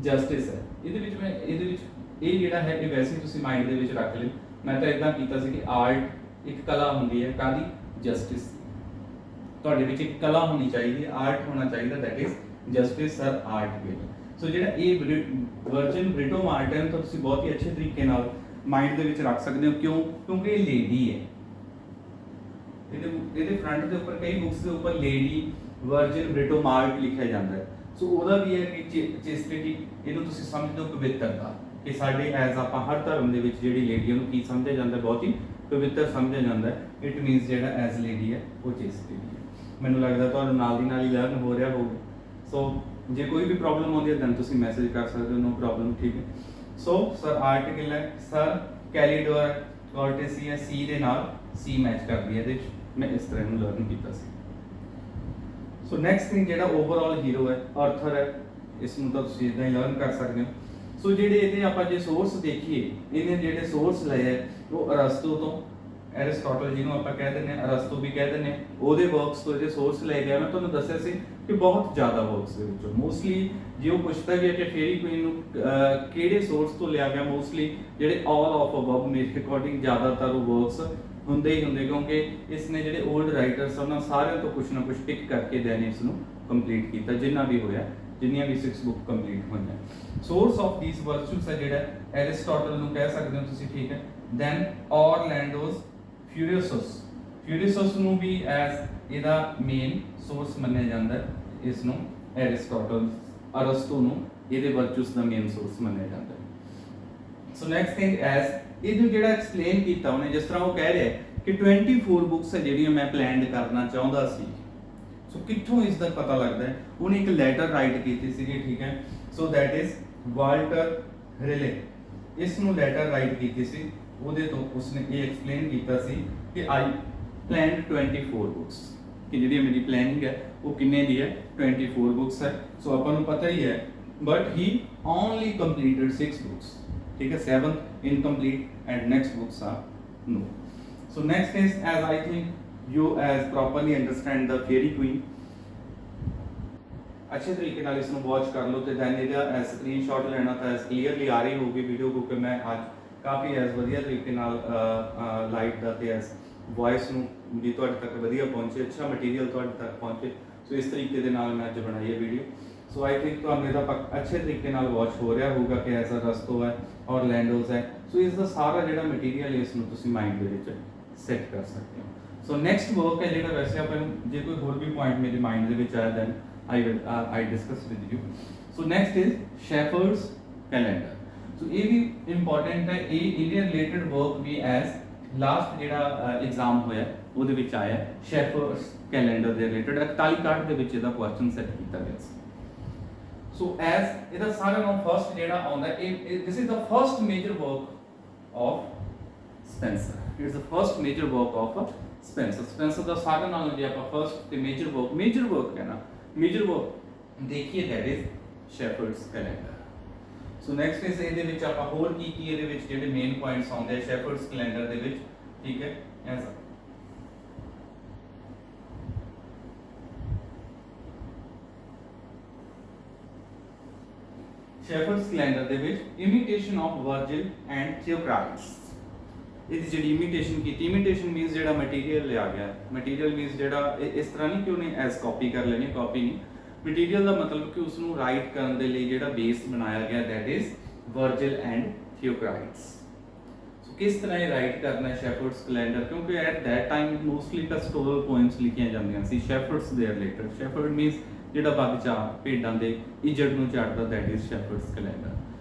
जस्टिस है, इहदे विच मैं इहदे विच ये जिहड़ा है ये वैसे ही तुसीं माइंड दे विच रख लिओ। मैं तो इदां कीता सी कि आर्ट एक कला हुंदी है, कादी जस्टिस, तुहाडे विच एक कला होनी चाहिए, आर्ट होना चाहिए, that is justice sir Artegall. So जिहड़ा ये वर्जिन ब्रिटो मार्टिन तो तुसीं बहुत ही अच्छे तरीके नाल माइंड दे विच रख सकदे हो, क्यों, क्योंकि ये लेडी है, ਇਹਦੇ फ्रंट ਦੇ ਉੱਪਰ कई बुक्स ਦੇ ਉੱਪਰ लेडी वर्जिन ब्रिटो मार्ट लिखा ਜਾਂਦਾ है। सो ਉਹਦਾ ਵੀ ਹੈ ਕਿ ਚੇਸਟਿਟੀ, ਇਹਨੂੰ ਤੁਸੀਂ ਸਮਝਦੇ ਹੋ ਪਵਿੱਤਰਤਾ, ਕਿ ਸਾਡੇ ਐਜ਼ ਆਪਾਂ ਹਰ ਧਰਮ ਦੇ ਵਿੱਚ ਜਿਹੜੀ ਲੇਡੀ ਉਹਨੂੰ ਕੀ ਸਮਝਿਆ ਜਾਂਦਾ, ਬਹੁਤ ਹੀ ਪਵਿੱਤਰ ਸਮਝਿਆ ਜਾਂਦਾ ਹੈ। ਇਟ ਮੀਨਸ ਜਿਹੜਾ ਐਜ਼ ਲੇਡੀ ਹੈ ਉਹ ਚੇਸਟਿਟੀ ਹੈ। ਮੈਨੂੰ ਲੱਗਦਾ ਤੁਹਾਨੂੰ ਨਾਲ ਦੀ ਨਾਲ ਹੀ ਲਰਨ ਹੋ ਰਿਹਾ ਹੋਊਗਾ। ਸੋ ਜੇ ਕੋਈ ਵੀ ਪ੍ਰੋਬਲਮ ਆਉਂਦੀ ਹੈ ਤਾਂ ਤੁਸੀਂ ਮੈਸੇਜ ਕਰ ਸਕਦੇ ਹੋ, ਨੋ ਪ੍ਰੋਬਲਮ, ਠੀਕ ਹੈ। ਸੋ ਸਰ ਆਰਟੀਕਲ ਹੈ, ਸਰ ਕੈਲੀਡੋਰ ਕੋਰਟੇਸੀ ਹੈ, ਸੀ ਦੇ ਨਾਲ ਸੀ ਮੈਚ ਕਰਦੀ ਹੈ, ਇਹਦੇ ਵਿੱਚ मैं इस तरह ਨੂੰ ਲਰਨ ਕੀਤਾ ਸੀ। ਸੋ ਨੈਕਸਟ ਥਿੰਗ ਜਿਹੜਾ ਓਵਰਆਲ ਹੀਰੋ ਹੈ ਆਰਥਰ ਹੈ, ਇਸ ਨੂੰ ਤਾਂ ਤੁਸੀਂ ਇਦਾਂ ਹੀ ਲਰਨ ਕਰ ਸਕਦੇ ਹੋ। ਸੋ ਜਿਹੜੇ ਇਹਦੇ ਆਪਾਂ ਜੇ ਸੋਰਸ ਦੇਖੀਏ, ਇਹਨੇ ਜਿਹੜੇ ਸੋਰਸ ਲਏ ਹੈ ਉਹ ਅਰਸਤੋ ਤੋਂ, ਐਰਿਸਟੋਟਲ ਜਿਹਨੂੰ ਆਪਾਂ ਕਹਿ ਦਿੰਦੇ ਹਾਂ, ਅਰਸਤੋ ਵੀ ਕਹਿ ਦਿੰਦੇ ਹਾਂ, ਉਹਦੇ ਵਰਕਸ ਤੋਂ ਇਹਦੇ ਸੋਰਸ ਲਏ ਗਏ। ਮੈਂ ਤੁਹਾਨੂੰ ਦੱਸਿਆ ਸੀ ਕਿ ਬਹੁਤ ਜ਼ਿਆਦਾ ਵਰਕਸ ਦੇ ਵਿੱਚੋਂ ਮੋਸਟਲੀ ਜੇ ਉਹ ਪੁੱਛਦਾ ਵੀ ਹੈ ਕਿ ਫੇਰੀ ਕੁਈਨ ਨੂੰ ਕਿਹੜੇ ਸੋਰਸ ਤੋਂ ਲਿਆ ਗਿਆ, ਮੋਸਟਲੀ ਜਿਹੜੇ ਆਲ ਆਫ ਅਬਵ ਮੇਰੇ ਅਕੋਰਡਿੰਗ ਜ਼ਿਆਦਾਤਰ ਉਹ ਵਰਕਸ ਹੁੰਦੇ ਹੀ ਹੁੰਦੇ, ਕਿਉਂਕਿ ਇਸ ਨੇ ਜਿਹੜੇ 올ਡ ਰਾਈਟਰਸ ਉਹਨਾਂ ਸਾਰਿਆਂ ਤੋਂ ਕੁਛ ਨਾ ਕੁਛ ਪਿਕ ਕਰਕੇ ਦੈਨ ਇਸ ਨੂੰ ਕੰਪਲੀਟ ਕੀਤਾ, ਜਿੰਨਾ ਵੀ ਹੋਇਆ, ਜਿੰਨੀਆਂ ਵੀ 6 ਬੁੱਕ ਕੰਪਲੀਟ ਹੋਈਆਂ। ਸੋਰਸ ਆਫ ਥੀਸ ਵਰਚੂਸ ਹੈ ਜਿਹੜਾ ਐਰਿਸਟੋਟਲ ਨੂੰ ਕਹਿ ਸਕਦੇ ਹੋ ਤੁਸੀਂ, ਠੀਕ ਹੈ। ਦੈਨ ਔਰਲੈਂਡੋਸ ਫਿਊਰੀਅਸਸ, ਫਿਊਰੀਅਸਸ ਨੂੰ ਵੀ ਐਜ਼ ਇਹਦਾ ਮੇਨ ਸੋਰਸ ਮੰਨਿਆ ਜਾਂਦਾ ਹੈ, ਇਸ ਨੂੰ ਐਰਿਸਟੋਟਲ, ਅਰਸਤੋ ਨੂੰ ਇਹਦੇ ਵਰਚੂਸ ਦਾ ਮੇਨ ਸੋਰਸ ਮੰਨਿਆ ਜਾਂਦਾ ਹੈ। ਸੋ ਨੈਕਸਟ ਥਿੰਗ ਐਜ਼ ਇਹਨੂੰ ਜਿਹੜਾ ਐਕਸਪਲੇਨ ਕੀਤਾ ਉਹਨੇ, ਜਿਸ ਤਰ੍ਹਾਂ ਉਹ ਕਹਿ ਰਿਹਾ ਕਿ 24 ਬੁੱਕਸ ਹੈ ਜਿਹੜੀਆਂ ਮੈਂ ਪਲਾਨ ਕਰਨਾ ਚਾਹੁੰਦਾ ਸੀ। ਸੋ ਕਿੱਥੋਂ ਇਸ ਦਾ ਪਤਾ ਲੱਗਦਾ ਹੈ, ਉਹਨੇ ਇੱਕ ਲੈਟਰ ਰਾਈਟ ਕੀਤੀ ਸੀ, ਠੀਕ ਹੈ। ਸੋ ਦੈਟ ਇਜ਼ ਵਾਲਟਰ ਰਿਲੇ, ਇਸ ਨੂੰ ਲੈਟਰ ਰਾਈਟ ਕੀਤੀ ਸੀ, ਉਹਦੇ ਤੋਂ ਉਸਨੇ ਇਹ ਐਕਸਪਲੇਨ ਕੀਤਾ ਸੀ ਕਿ ਆਈ ਪਲਾਨਡ 24 ਬੁੱਕਸ, ਕਿ ਜਿਹੜੀ ਮੇਰੀ ਪਲੈਨਿੰਗ ਹੈ ਉਹ ਕਿੰਨੇ ਦੀ ਹੈ, 24 ਬੁੱਕਸ ਹੈ। ਸੋ ਆਪਾਂ ਨੂੰ ਪਤਾ ਹੀ ਹੈ, but he only completed 6 books, ठीक है, 7th incomplete and next books are no. So next is, as I think you as properly understand the fairy queen, अच्छे तरीके नाल इसको वॉच कर लो, तो दैन ਇਹਦਾ स्क्रीनशॉट लेना ਤਾਂ as clearly आ रही होगी वीडियो, क्योंकि मैं आज काफ़ी as ਵਧੀਆ तरीके नाल लाइट ਦਾ ਤੇ as वॉइस ਨੂੰ ਵੀ ਤੁਹਾਡੇ ਤੱਕ ਵਧੀਆ ਪਹੁੰਚੇ, ਅੱਛਾ ਮਟੀਰੀਅਲ ਤੁਹਾਡੇ ਤੱਕ ਪਹੁੰਚੇ। ਸੋ ਇਸ ਤਰੀਕੇ ਦੇ ਨਾਲ ਮੈਂ ਅੱਜ ਬਣਾਈ ਹੈ ਵੀਡੀਓ। ਸੋ ਆਈ ਥਿੰਕ ਤੁਹਾਨੂੰ ਇਹਦਾ ਅੱਛੇ ਤਰੀਕੇ ਨਾਲ ਵਾਚ ਹੋ ਰਿਹਾ ਹੋਊਗਾ ਕਿ ਐਸਾ ਰਸਤੋ ਹੈ, ਔਰਲੈਂਡੋਸ ਹੈ। ਸੋ ਇਸ ਦਾ ਸਾਰਾ ਜਿਹੜਾ ਮਟੀਰੀਅਲ ਇਸ ਨੂੰ ਤੁਸੀਂ ਮਾਈਂਡ ਦੇ ਵਿੱਚ ਸੈੱਟ ਕਰ ਸਕਦੇ ਹੋ। ਸੋ ਨੈਕਸਟ ਵਰਕ ਹੈ ਜਿਹੜਾ, ਵੈਸੇ ਆਪਾਂ ਜੇ ਕੋਈ ਹੋਰ ਵੀ ਪੁਆਇੰਟ ਮੇਰੇ ਮਾਈਂਡ ਦੇ ਵਿੱਚ ਆਇਆ then I discuss with you. So next is shepherd's calendar. So ਇਹ ਵੀ ਇੰਪੋਰਟੈਂਟ ਹੈ, ਇਹ ਇਹਦੇ ਰਿਲੇਟਡ ਵਰਕ ਵੀ ਐਜ਼ ਲਾਸਟ ਜਿਹੜਾ ਐਗਜ਼ਾਮ ਹੋਇਆ ਉਹਦੇ ਵਿੱਚ ਆਇਆ, ਸ਼ੈਫਰਡਸ ਕੈਲੰਡਰ ਦੇ ਰਿਲੇਟਡ 41 ਕਾਰਡ ਦੇ ਵਿੱਚ ਇਹਦਾ ਕੁਐਸਚਨ ਸੈੱਟ ਕੀਤਾ ਗਿਆ ਸੀ। So as ਇਹਦਾ ਸਾਰਿਆਂ ਨਾਲੋਂ ਫਰਸਟ ਜਿਹੜਾ ਆਉਂਦਾ ਇਹ this is the first major work of Spencer, it is the first major work of Spencer। Spencer ਦਾ ਸਾਰਿਆਂ ਨਾਲੋਂ ਜੇ ਆਪਾਂ ਫਰਸਟ ਤੇ ਮੇਜਰ ਵਰਕ ਹੈ ਨਾ, ਮੇਜਰ ਵਰਕ ਦੇਖੀਏ that is Shepherd's Calendar। So next ਇਸ ਇਹਦੇ ਵਿੱਚ ਆਪਾਂ ਹੋਰ ਕੀ ਇਹਦੇ ਵਿੱਚ ਜਿਹੜੇ ਮੇਨ ਪੁਆਇੰਟਸ ਆਉਂਦੇ ਆ Shepherd's Calendar ਦੇ ਵਿੱਚ, ਠੀਕ ਹੈ। ਐਸ Shepherd's Calendar ਦੇ ਵਿੱਚ ਇਮੀਟੇਸ਼ਨ ਆਫ ਵਰਜਿਲ ਐਂਡ ਥਿਓਕਰਾਈਟਸ, ਇਹਦੀ ਜਿਹੜੀ ਇਮੀਟੇਸ਼ਨ ਕੀਤੀ, ਇਮੀਟੇਸ਼ਨ ਮੀਨਸ ਜਿਹੜਾ ਮਟੀਰੀਅਲ ਲਿਆ ਗਿਆ, ਮਟੀਰੀਅਲ ਮੀਨਸ ਜਿਹੜਾ ਇਸ ਤਰ੍ਹਾਂ ਨਹੀਂ ਕਿ ਉਹਨੇ ਐਸ ਕਾਪੀ ਕਰ ਲੈਣੀ, ਕਾਪੀ ਨਹੀਂ, ਮਟੀਰੀਅਲ ਦਾ ਮਤਲਬ ਕਿ ਉਸ ਨੂੰ ਰਾਈਟ ਕਰਨ ਦੇ ਲਈ ਜਿਹੜਾ ਬੇਸ ਬਣਾਇਆ ਗਿਆ that is Virgil and Theocritus. So ਕਿਸ ਤਰ੍ਹਾਂ ਇਹ ਰਾਈਟ ਕਰਨਾ ਸ਼ੈਫਰਡਸ ਕੈਲੰਡਰ, ਕਿਉਂਕਿ at that time mostly pastoral poems ਲਿਖੀਆਂ ਜਾਂਦੀਆਂ ਸੀ ਸ਼ੈਫਰਡਸ ਦੇ ਰਿਲੇਟਡ। ਸ਼ੈਫਰਡ ਮੀਨਸ ਜਿਹੜਾ ਬਗਚਾ ਭੇਡਾਂ ਦੇ ਇੱਜੜ ਨੂੰ ਝਾੜਦਾ, ਦੈਟ ਇਜ਼ ਸ਼ੈਫਰਡਸ ਕੈਲੰਡਰ।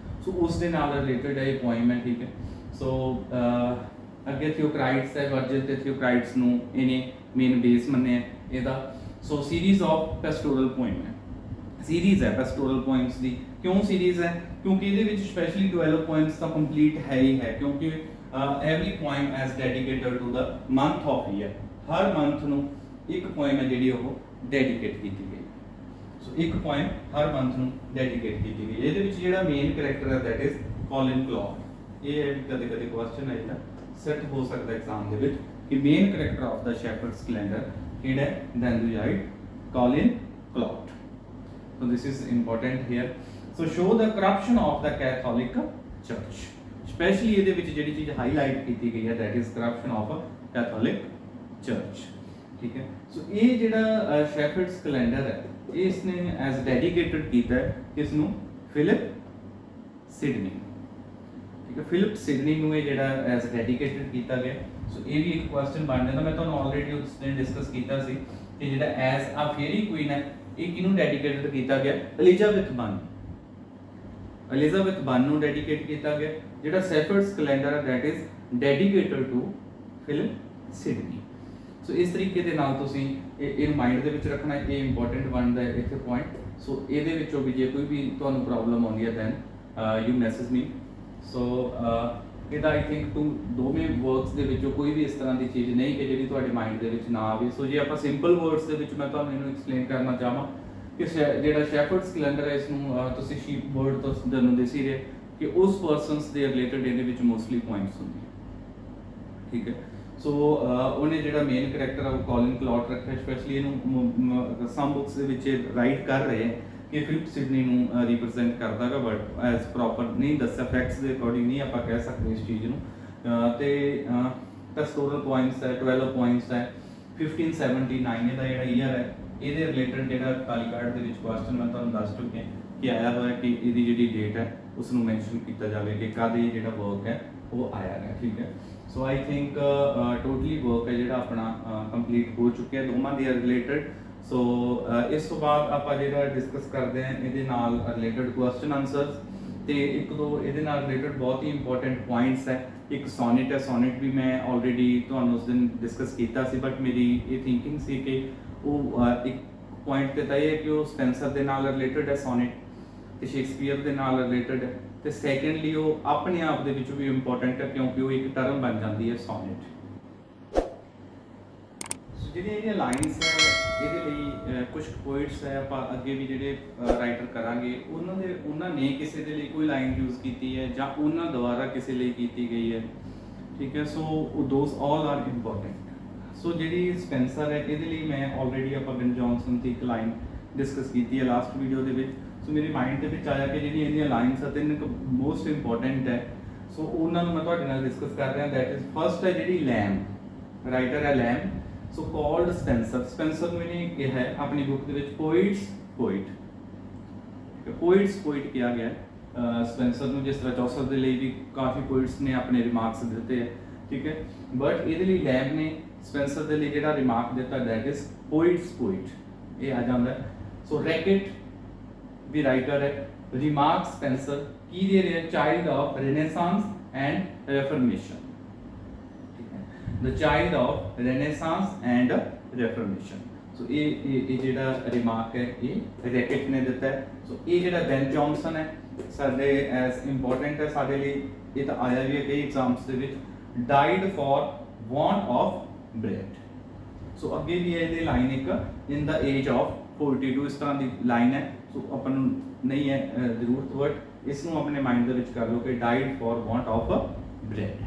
ਸੋ ਉਸ ਦੇ ਨਾਲ ਰਿਲੇਟਡ ਹੈ ਇਹ ਪੋਇਮ ਹੈ, ਠੀਕ ਹੈ। ਸੋ ਅੱਗੇ ਥਿਓਕਰਾਈਟਸ ਹੈ, ਵਰਜਿਲ ਤੇ ਥਿਓਕਰਾਈਟਸ ਨੂੰ ਇਹਨੇ ਮੇਨ ਬੇਸ ਮੰਨਿਆ ਇਹਦਾ। ਸੋ ਸੀਰੀਜ਼ ਆਫ ਪੈਸਟੋਰਲ ਪੋਇਮ ਹੈ, ਸੀਰੀਜ਼ ਹੈ ਪੈਸਟੋਰਲ ਪੋਇਮਸ ਦੀ। ਕਿਉਂ ਸੀਰੀਜ਼ ਹੈ? ਕਿਉਂਕਿ ਇਹਦੇ ਵਿੱਚ ਸਪੈਸ਼ਲੀ 12 ਪੋਇਮਸ ਤਾਂ ਕੰਪਲੀਟ ਹੈ ਹੀ ਹੈ, ਕਿਉਂਕਿ every poem as dedicated to the month of year, her month ਨੂੰ ਇੱਕ poem है ਜਿਹੜੀ ਉਹ dedicate ਕੀਤੀ ਗਈ। सो एक poem हर month ਨੂੰ dedicate ਕੀਤੀ ਗਈ। ਇਹਦੇ ਵਿੱਚ ਜਿਹੜਾ main character है that is Colin Cloud। ਇਹ ਹੈ ਕਦੇ ਕਦੇ question ਆਇਆ ਸੈੱਟ ਹੋ ਸਕਦਾ ਐਗਜ਼ਾਮ ਦੇ ਵਿੱਚ ਕਿ main character of the Shepherd's Calendar ਕਿਹੜਾ ਹੈ? Danduyide Colin Cloud। So this is important here। So show the corruption of the Catholic Church। Especially ਇਹਦੇ ਵਿੱਚ ਜਿਹੜੀ ਚੀਜ਼ ਹਾਈਲਾਈਟ ਕੀਤੀ ਗਈ ਹੈ that is corruption of a Catholic Church। ठीक है। सो ये ਜਿਹੜਾ Shepherd's Calendar ਹੈ ਇਹ ਇਸਨੇ ਐਜ਼ ਡੈਡੀਕੇਟਡ ਕੀਤਾ ਹੈ ਕਿਸ ਨੂੰ? Philip Sydney. ਠੀਕ ਹੈ, ਫਿਲਿਪ ਸਿਡਨੀ ਨੂੰ ਇਹ ਜਿਹੜਾ ਐਜ਼ ਡੈਡੀਕੇਟਡ ਕੀਤਾ ਗਿਆ। ਸੋ ਇਹ ਵੀ ਇੱਕ ਕੁਐਸਚਨ ਬਣ ਜਾਂਦਾ। ਮੈਂ ਤੁਹਾਨੂੰ ਆਲਰੇਡੀ ਉਸ ਦਿਨ ਡਿਸਕਸ ਕੀਤਾ ਸੀ ਕਿ ਜਿਹੜਾ ਐਜ਼ ਆ ਫੇਰੀ ਕੁਈਨ ਹੈ ਇਹ ਕਿਹਨੂੰ ਡੈਡੀਕੇਟਡ ਕੀਤਾ ਗਿਆ? ਐਲਿਜ਼ਾਬੈਥ ਬਨ। ਐਲਿਜ਼ਾਬੈਥ ਬਨ ਨੂੰ ਡੈਡੀਕੇਟ ਕੀਤਾ ਗਿਆ। ਜਿਹੜਾ Shepherd's Calendar ਹੈ that is dedicated to Philip Sidney. So ਇਸ ਤਰੀਕੇ ਦੇ ਨਾਲ ਤੁਸੀਂ ਇਹ ਮਾਈਂਡ ਦੇ ਵਿੱਚ ਰੱਖਣਾ, ਇਹ ਇੰਪੋਰਟੈਂਟ ਬਣਦਾ ਹੈ ਇੱਥੇ ਪੁਆਇੰਟ। ਸੋ ਇਹਦੇ ਵਿੱਚੋਂ ਵੀ ਜੇ ਕੋਈ ਵੀ ਤੁਹਾਨੂੰ ਪ੍ਰੋਬਲਮ ਆਉਂਦੀ ਹੈ ਦੈਨ ਯੂ ਮੈਸੇਜ ਮੀ। ਸੋ ਇਹਦਾ ਆਈ ਥਿੰਕ ਦੋਵੇਂ ਵਰਕਸ ਦੇ ਵਿੱਚੋਂ ਕੋਈ ਵੀ ਇਸ ਤਰ੍ਹਾਂ ਦੀ ਚੀਜ਼ ਨਹੀਂ ਕਿ ਜਿਹੜੀ ਤੁਹਾਡੇ ਮਾਈਂਡ ਦੇ ਵਿੱਚ ਨਾ ਆਵੇ। ਸੋ ਜੇ ਆਪਾਂ ਸਿੰਪਲ ਵਰਡਸ ਦੇ ਵਿੱਚ ਮੈਂ ਤੁਹਾਨੂੰ ਇਹਨੂੰ ਐਕਸਪਲੇਨ ਕਰਨਾ ਚਾਹਾਂ ਕਿ ਜਿਹੜਾ Shepherd's Calendar ਹੈ ਇਸ ਨੂੰ ਤੁਸੀਂ ਸ਼ੀਪ ਬਰਡ ਤੋਂ ਤੁਹਾਨੂੰ ਦਿਸ ਹੀ ਰਹੇ ਕਿ ਉਸ ਪਰਸਨਸ ਦੇ ਰਿਲੇਟਡ ਇਹਦੇ ਵਿੱਚ ਮੋਸਟਲੀ ਪੁਆਇੰਟਸ ਹੁੰਦੇ। ਠੀਕ ਹੈ। ਸੋ ਉਹਨੇ ਜਿਹੜਾ ਮੇਨ ਕਰੈਕਟਰ ਆ ਉਹ ਕੋਲਿਨ ਕਲੌਟ ਰੱਖਿਆ। ਸਪੈਸ਼ਲੀ ਇਹਨੂੰ ਸਮ ਬੁੱਕਸ ਦੇ ਵਿੱਚ ਰਾਈਟ ਕਰ ਰਹੇ ਹੈ ਕਿ ਫਿਲਿਪ ਸਿਡਨੀ ਨੂੰ ਰਿਪਰੈਜ਼ੈਂਟ ਕਰਦਾ ਹੈਗਾ, ਬਟ ਐਜ਼ ਪ੍ਰੋਪਰ ਨਹੀਂ ਦੱਸਿਆ, ਫੈਕਟਸ ਦੇ ਅਕੋਰਡਿੰਗ ਨਹੀਂ ਆਪਾਂ ਕਹਿ ਸਕਦੇ ਇਸ ਚੀਜ਼ ਨੂੰ। ਤੇ ਪੈਸਟੋਰਲ ਪੁਆਇੰਟਸ ਹੈ 12 ਪੁਆਇੰਟਸ ਹੈ 1579 ਇਹਦਾ ਜਿਹੜਾ ਈਅਰ ਹੈ ਇਹਦੇ ਰਿਲੇਟਡ ਜਿਹੜਾ ਕਾਲੀ ਕਾਰਡ ਦੇ ਵਿੱਚ ਕੁਐਸਚਨ ਮੈਂ ਤੁਹਾਨੂੰ ਦੱਸ ਚੁੱਕਿਆ ਕਿ ਆਇਆ ਹੋਇਆ ਕਿ ਇਹਦੀ ਜਿਹੜੀ ਡੇਟ ਹੈ ਉਸ ਨੂੰ ਮੈਂਸ਼ਨ ਕੀਤਾ ਜਾਵੇ ਕਿ ਕਦ ਇਹ ਜਿਹੜਾ ਵਰਕ ਹੈ ਉਹ ਆਇਆ ਹੈ। ਠੀਕ ਹੈ। ਸੋ ਆਈ ਥਿੰਕ ਟੋਟਲੀ ਵਰਕ ਹੈ ਜਿਹੜਾ ਆਪਣਾ ਕੰਪਲੀਟ ਹੋ ਚੁੱਕਿਆ ਦੋਵਾਂ ਦੇ ਰਿਲੇਟਡ। ਸੋ ਇਸ ਤੋਂ ਬਾਅਦ ਆਪਾਂ ਜਿਹੜਾ ਡਿਸਕਸ ਕਰਦੇ ਹਾਂ ਇਹਦੇ ਨਾਲ ਰਿਲੇਟਡ ਕੁਐਸਚਨ ਆਨਸਰਸ ਤੇ ਇੱਕ ਦੋ ਇਹਦੇ ਨਾਲ ਰਿਲੇਟਡ ਬਹੁਤ ਹੀ ਇੰਪੋਰਟੈਂਟ ਪੁਆਇੰਟਸ ਹੈ। ਇੱਕ ਸੋਨੇਟ ਹੈ, ਸੋਨੇਟ ਵੀ ਮੈਂ ਆਲਰੇਡੀ ਤੁਹਾਨੂੰ ਉਸ ਦਿਨ ਡਿਸਕਸ ਕੀਤਾ ਸੀ, ਬਟ ਮੇਰੀ ਇਹ ਥਿੰਕਿੰਗ ਸੀ ਕਿ ਉਹ ਇੱਕ ਪੁਆਇੰਟ ਤੇ ਤਾਂ ਇਹ ਹੈ ਕਿ ਉਹ ਸਪੈਂਸਰ ਦੇ ਨਾਲ ਰਿਲੇਟਡ ਹੈ ਸੋਨੇਟ ਤੇ ਸ਼ੇਕਸਪੀਅਰ ਦੇ ਨਾਲ ਰਿਲੇਟਡ ਹੈ ਤੇ ਸੈਕੰਡਲੀ ਉਹ ਆਪਣੇ ਆਪ ਦੇ ਵਿੱਚ ਵੀ ਇੰਪੋਰਟੈਂਟ ਹੈ ਕਿਉਂਕਿ ਉਹ ਇੱਕ ਟਰਮ ਬਣ ਜਾਂਦੀ ਹੈ ਸੋਨੇਟ। ਜਿਹੜੀਆਂ ਇਹਦੀਆਂ ਲਾਈਨਸ ਹੈ ਇਹਦੇ ਲਈ ਕੁਝ ਪੋਇਟਸ ਹੈ ਆਪਾਂ ਅੱਗੇ ਵੀ ਜਿਹੜੇ ਰਾਈਟਰ ਕਰਾਂਗੇ ਉਹਨਾਂ ਨੇ ਕਿਸੇ ਦੇ ਲਈ ਕੋਈ ਲਾਈਨ ਯੂਜ਼ ਕੀਤੀ ਹੈ ਜਾਂ ਉਹਨਾਂ ਦੁਆਰਾ ਕਿਸੇ ਲਈ ਕੀਤੀ ਗਈ ਹੈ। ਠੀਕ ਹੈ। ਸੋ ਦੋਸ ਆਲ ਆਰ ਇੰਪੋਰਟੈਂਟ। ਸੋ ਜਿਹੜੀ ਸਪੈਂਸਰ ਹੈ ਇਹਦੇ ਲਈ ਮੈਂ ਆਲਰੇਡੀ ਆਪਾਂ ਬੈਨ ਜੌਨਸਨ ਦੀ ਇੱਕ ਲਾਈਨ ਡਿਸਕਸ ਕੀਤੀ ਹੈ ਲਾਸਟ ਵੀਡੀਓ ਦੇ ਵਿੱਚ। ਸੋ ਮੇਰੇ ਮਾਈਂਡ ਦੇ ਵਿੱਚ ਆਇਆ ਕਿ ਜਿਹੜੀ ਇਹਦੀਆਂ ਲਾਈਨਸ ਆ ਤਿੰਨ ਮੋਸਟ ਇੰਪੋਰਟੈਂਟ ਹੈ। ਸੋ ਉਹਨਾਂ ਨੂੰ ਮੈਂ ਤੁਹਾਡੇ ਨਾਲ ਡਿਸਕਸ ਕਰ ਰਿਹਾ। ਦੈਟ ਇਜ਼ ਫਰਸਟ ਹੈ ਜਿਹੜੀ ਲੈਮ, ਰਾਈਟਰ ਹੈ lamb. So called Spencer, Spencer ਨੂੰ ਇਹਨੇ ਕਿਹਾ ਹੈ ਆਪਣੀ ਬੁੱਕ ਦੇ ਵਿੱਚ ਪੋਇਟਸ ਪੋਇਟ। ਪੋਇਟਸ ਪੋਇਟ ਕਿਹਾ ਗਿਆ ਸਪੈਂਸਰ ਨੂੰ, ਜਿਸ ਤਰ੍ਹਾਂ ਚੌਸਰ ਦੇ ਲਈ ਵੀ ਕਾਫੀ ਪੋਇਟਸ ਨੇ ਆਪਣੇ ਰਿਮਾਰਕਸ ਦਿੱਤੇ ਹੈ। ਠੀਕ ਹੈ। ਬਟ ਇਹਦੇ ਲਈ ਲੈਮ ਨੇ ਸਪੈਂਸਰ ਦੇ ਲਈ ਜਿਹੜਾ ਰਿਮਾਰਕ ਦਿੱਤਾ ਦੈਟ ਇਜ਼ ਪੋਇਟਸ ਪੋਇਟ ਇਹ ਆ ਜਾਂਦਾ। ਸੋ ਰੈਕੇਟ ਵੀ ਰਾਈਟਰ ਹੈ। ਰਿਮਾਰਕ ਸਪੈਂਸਰ ਕੀ ਦੇ ਰਿਹਾ? Child of Renaissance and Reformation. ਠੀਕ ਹੈ। The child of Renaissance and Reformation. So ਇਹ ਜਿਹੜਾ ਰਿਮਾਰਕ ਹੈ ਇਹ ਰੈਕੇਟ ਨੇ ਦਿੱਤਾ ਹੈ। ਸੋ ਇਹ ਜਿਹੜਾ ਬੈਨ ਜੌਨਸਨ ਹੈ ਸਾਡੇ ਐਸ ਇੰਪੋਰਟੈਂਟ ਹੈ ਸਾਡੇ ਲਈ, ਇਹ ਤਾਂ ਆਇਆ ਵੀ ਹੈ ਕਈ ਐਗਜ਼ਾਮਸ ਦੇ ਵਿੱਚ। Died for want of bread. So ਅੱਗੇ ਵੀ ਇਹਦੀ ਲਾਈਨ ਇੱਕ ਇਨ ਦਾ ਏਜ ਆਫ 42 ਇਸ ਤਰ੍ਹਾਂ ਦੀ ਲਾਈਨ ਹੈ। ਸੋ ਆਪਾਂ ਨੂੰ ਨਹੀਂ ਹੈ ਜ਼ਰੂਰਤ, ਬਟ ਇਸ ਨੂੰ ਆਪਣੇ ਮਾਈਂਡ ਦੇ ਵਿੱਚ ਕਰ ਲਓ ਕਿ died for want of bread.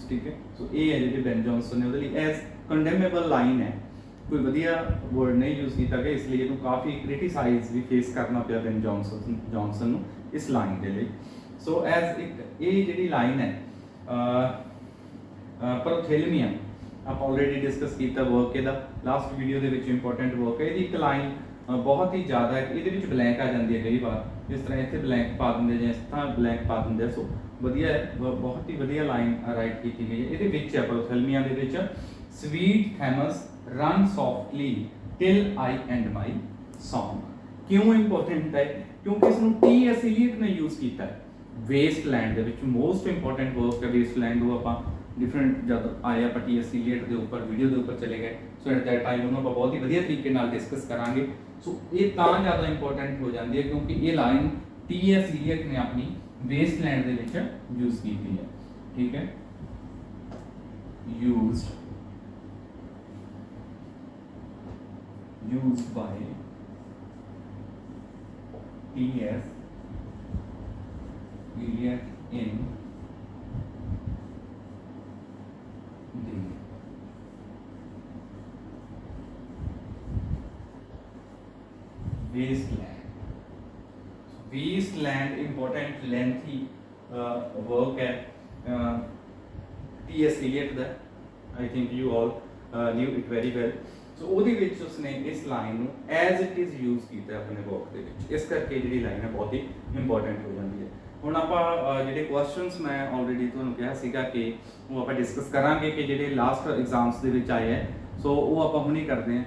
ਠੀਕ ਹੈ। ਸੋ ਇਹ ਹੈ ਜਿਹੜੇ ਬੈਨ ਜੌਨਸਨ ਨੇ ਉਹਦੇ ਲਈ ਐਸ ਕੰਡੈਮੇਬਲ ਲਾਈਨ ਹੈ। ਕੋਈ ਵਧੀਆ ਵਰਡ ਨਹੀਂ ਯੂਜ਼ ਕੀਤਾ ਗਿਆ, ਇਸ ਲਈ ਇਹਨੂੰ ਕਾਫੀ ਕ੍ਰਿਟਿਸਾਈਜ਼ ਵੀ ਫੇਸ ਕਰਨਾ ਪਿਆ ਬੈਨ ਜੌਨਸਨ ਨੂੰ ਇਸ ਲਾਈਨ ਦੇ ਲਈ। ਸੋ ਐਸ ਇੱਕ ਇਹ ਜਿਹੜੀ ਲਾਈਨ ਹੈ ਪਰੋਥੇਲਮੀਅਮ ਆਪਾਂ ਆਲਰੇਡੀ ਡਿਸਕਸ ਕੀਤਾ ਵਰਕ ਇਹਦਾ ਲਾਸਟ ਵੀਡੀਓ ਦੇ ਵਿੱਚ ਇੰਪੋਰਟੈਂਟ ਵਰਕ ਹੈ। ਇਹਦੀ ਇੱਕ ਲਾਈਨ ਬਹੁਤ ਹੀ ਜ਼ਿਆਦਾ ਹੈ, ਇਹਦੇ ਵਿੱਚ ਬਲੈਂਕ ਆ ਜਾਂਦੀ ਹੈ ਕਈ ਵਾਰ, ਜਿਸ ਤਰ੍ਹਾਂ ਇੱਥੇ ਬਲੈਂਕ ਪਾ ਦਿੰਦੇ ਜਾਂ ਇਸ ਤਰ੍ਹਾਂ ਬਲੈਂਕ ਪਾ ਦਿੰਦੇ। ਸੋ ਵਧੀਆ ਹੈ, ਬਹੁਤ ਹੀ ਵਧੀਆ ਲਾਈਨ ਰਾਈਟ ਕੀਤੀ ਗਈ ਹੈ। ਇਹਦੇ ਵਿੱਚ ਹੈ ਪਰੋਥੇਲਮੀਆ ਦੇ ਵਿੱਚ sweet Thames run softly till I end my song. ਕਿਉਂ ਇੰਪੋਰਟੈਂਟ ਹੈ? ਕਿਉਂਕਿ ਇਸ ਨੂੰ T.S. Eliot ਨੇ ਯੂਜ਼ ਕੀਤਾ ਹੈ ਵੇਸਟਲੈਂਡ ਦੇ ਵਿੱਚ। ਮੋਸਟ ਇੰਪੋਰਟੈਂਟ ਵਰਕ ਹੈ ਵੇਸਟਲੈਂਡ, ਉਹ ਆਪਾਂ डिफरेंट जब आए आप T.S. Eliot के ऊपर वीडियो के ऊपर चले गए। सो एट दैट टाइम उन्होंने बहुत ही वधिया तरीके नाल डिस्कस करांगे। सो ये तां ज़्यादा इंपॉर्टेंट हो जाती है क्योंकि ये लाइन T.S. Eliot ने अपनी वेस्टलैंड दे विच यूज़ की है। ठीक है, used by T.S. Eliot in the Wasteland. Wasteland important lengthy work है T.S. Eliot the, I think you all knew it very well. ਸੋ ਉਹਦੇ ਵਿੱਚ ਉਸਨੇ ਇਸ ਲਾਈਨ ਨੂੰ ਐਜ਼ ਇਟ ਇਜ਼ ਯੂਜ਼ ਕੀਤਾ ਆਪਣੇ ਵਰਕ ਦੇ ਵਿੱਚ, ਇਸ ਕਰਕੇ ਜਿਹੜੀ ਲਾਈਨ ਹੈ ਬਹੁਤ ਹੀ ਇੰਪੋਰਟੈਂਟ ਹੋ ਜਾਂਦੀ ਹੈ। ਹੁਣ ਆਪਾਂ ਜਿਹੜੇ ਕੁਐਸਚਨਸ ਮੈਂ ਆਲਰੇਡੀ ਤੁਹਾਨੂੰ ਕਿਹਾ ਸੀਗਾ ਕਿ ਉਹ ਆਪਾਂ ਡਿਸਕਸ ਕਰਾਂਗੇ ਕਿ ਜਿਹੜੇ ਲਾਸਟ ਐਗਜ਼ਾਮਸ ਦੇ ਵਿੱਚ ਆਏ ਹੈ, ਸੋ ਉਹ ਆਪਾਂ ਹੁਣੇ ਕਰਦੇ ਹਾਂ।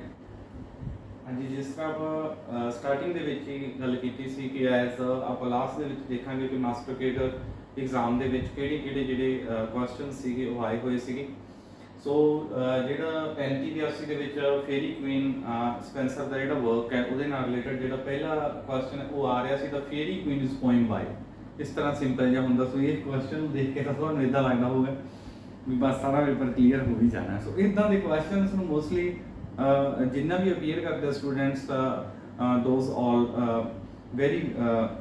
ਹਾਂਜੀ, ਜਿਸ ਤਰ੍ਹਾਂ ਆਪਾਂ ਸਟਾਰਟਿੰਗ ਦੇ ਵਿੱਚ ਹੀ ਗੱਲ ਕੀਤੀ ਸੀ ਕਿ ਐਜ਼ ਆਪਾਂ ਲਾਸਟ ਦੇ ਵਿੱਚ ਦੇਖਾਂਗੇ ਕਿ ਮਾਸਟਰ ਕੇਡਰ ਐਗਜ਼ਾਮ ਦੇ ਵਿੱਚ ਕਿਹੜੇ ਜਿਹੜੇ ਕੁਐਸਚਨ ਸੀਗੇ ਉਹ ਆਏ ਹੋਏ ਸੀਗੇ। ਸੋ ਜਿਹੜਾ 3582 ਦੇ ਵਿੱਚ ਫੇਰੀ ਕੁਈਨ ਸਪੈਂਸਰ ਦਾ ਜਿਹੜਾ ਵਰਕ ਹੈ ਉਹਦੇ ਨਾਲ ਰਿਲੇਟਡ ਜਿਹੜਾ ਪਹਿਲਾ ਕੁਐਸਚਨ ਉਹ ਆ ਰਿਹਾ ਸੀ ਦਾ ਫੇਰੀ ਕੁਈਨ ਇਜ਼ ਪੋਇਮ ਬਾਈ, ਇਸ ਤਰ੍ਹਾਂ ਸਿੰਪਲ ਜਿਹਾ ਹੁੰਦਾ। ਸੋ ਇਹ ਕੁਐਸਚਨ ਨੂੰ ਦੇਖ ਕੇ ਤਾਂ ਤੁਹਾਨੂੰ ਇਦਾਂ ਲੱਗਦਾ ਹੋਊਗਾ ਵੀ ਬਸ ਸਾਰਾ ਪੇਪਰ ਕਲੀਅਰ ਹੋ ਹੀ ਜਾਣਾ। ਸੋ ਇਦਾਂ ਦੇ ਕੁਐਸਚਨਸ ਨੂੰ ਮੋਸਟਲੀ ਜਿੰਨਾ ਵੀ ਅਪੀਅਰ ਕਰਦੇ students those all very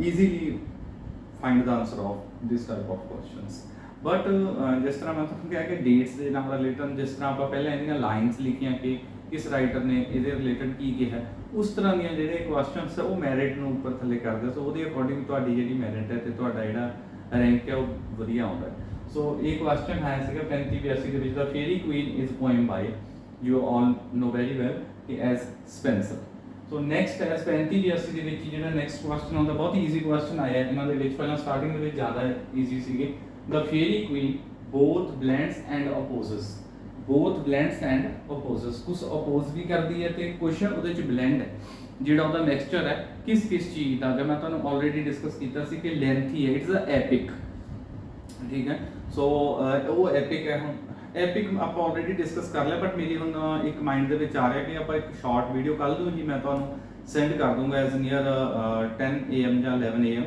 easily find the answer of this type of questions. But जिस तरह मैं तुहानू कहा कि डेट्स के नाल रिलेटेड जिस तरह आप पहले इन्हां लाइन्स लिखियां कि किस राइटर ने इहदे रिलेटेड की कहा, उस तरह दी जिहड़े क्वेश्चंस है वो मैरिट नूं उपर थल्ले करदे। सो उहदे अकॉर्डिंग तुहाडी जिहड़ी मैरिट है ते तुहाडा जिहड़ा रैंक है वो वधिया आउंदा है। सो एक क्वेश्चन आया सीगा 3582 दे विच the fairy queen is poem by you all know very well कि एज स्पेंसर। सो नैक्सट है 3582 ਦੇ ਵਿੱਚ ਜਿਹੜਾ ਨੈਕਸਟ ਕੁਐਸਚਨ ਆਉਂਦਾ ਬਹੁਤ ਈਜ਼ੀ ਕੁਐਸਚਨ ਆਇਆ ਇਹਨਾਂ ਦੇ ਵਿੱਚ। ਪਹਿਲਾਂ ਸਟਾਰਟਿੰਗ ਦੇ ਵਿੱਚ ਜ਼ਿਆਦਾ ਈਜ਼ੀ ਸੀਗੇ। The fairy queen both blends and opposes, both blends and opposes, ਕੁਝ ਅਪੋਜ਼ ਵੀ ਕਰਦੀ ਹੈ ਤੇ ਕੁਝ ਉਹਦੇ ਚ ਬਲੈਂਡ ਹੈ। ਜਿਹੜਾ ਉਹਦਾ ਮਿਕਸਚਰ ਹੈ ਕਿਸ ਚੀਜ਼ ਦਾ, ਅਗਰ ਮੈਂ ਤੁਹਾਨੂੰ ਆਲਰੇਡੀ ਡਿਸਕਸ ਕੀਤਾ ਸੀ ਕਿ ਲੈਂਥੀ ਹੈ, ਇਟਸ ਅ ਐਪਿਕ, ਠੀਕ ਹੈ। ਸੋ ਉਹ ਐਪਿਕ ਹੈ। ਹੁਣ एपिक आप ऑलरेडी डिस्कस कर लिया, बट मेरी हुण एक माइंड दे विच आ रहा कि आप एक शॉर्ट वीडियो कल नूं ही मैं तुहानूं सेंड कर दूंगा एज नियर 10 AM या 11 AM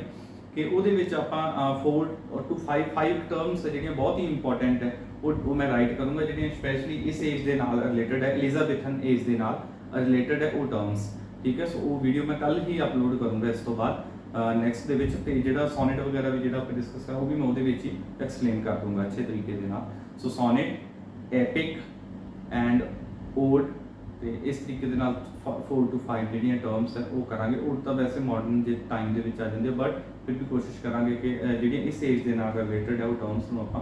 कि उहदे विच आपां 4 to 5 टर्म्स जिहड़ियां बहुत ही इंपॉर्टेंट है वो मैं राइट करूँगा, जिहड़ियां स्पैशली इस एज दे नाल रिलेटेड है, एलिजाबेथन एज दे नाल रिलेटेड है वो टर्म्स, ठीक है। सो वो वीडियो मैं कल ही अपलोड करूँगा इस तो बाद नैक्सट दे विच, ते जिहड़ा सोनेट वगैरह भी जिहड़ा आपां डिस्कस करा वो भी मैं उहदे विच ही एक्सप्लेन कर दूँगा अच्छे तरीके दे नाल। सो सोनेट, एपिक एंड ओड ते इस तरीके दे नाल 4 to 5 ਜਿਹੜੀਆਂ ਟਰਮਸ ਹੈ ਉਹ ਕਰਾਂਗੇ। ओड ਤਾਂ ਵੈਸੇ ਮਾਡਰਨ ਦੇ ਟਾਈਮ ਦੇ ਵਿੱਚ ਆ ਜਾਂਦੇ, ਬਟ ਫਿਰ ਵੀ ਕੋਸ਼ਿਸ਼ ਕਰਾਂਗੇ ਕਿ ਜਿਹੜੀਆਂ ਇਸ ਏਜ ਦੇ ਨਾਲ ਰਿਲੇਟਡ ਹੈ ਉਹ ਟਰਮਸ ਨੂੰ ਆਪਾਂ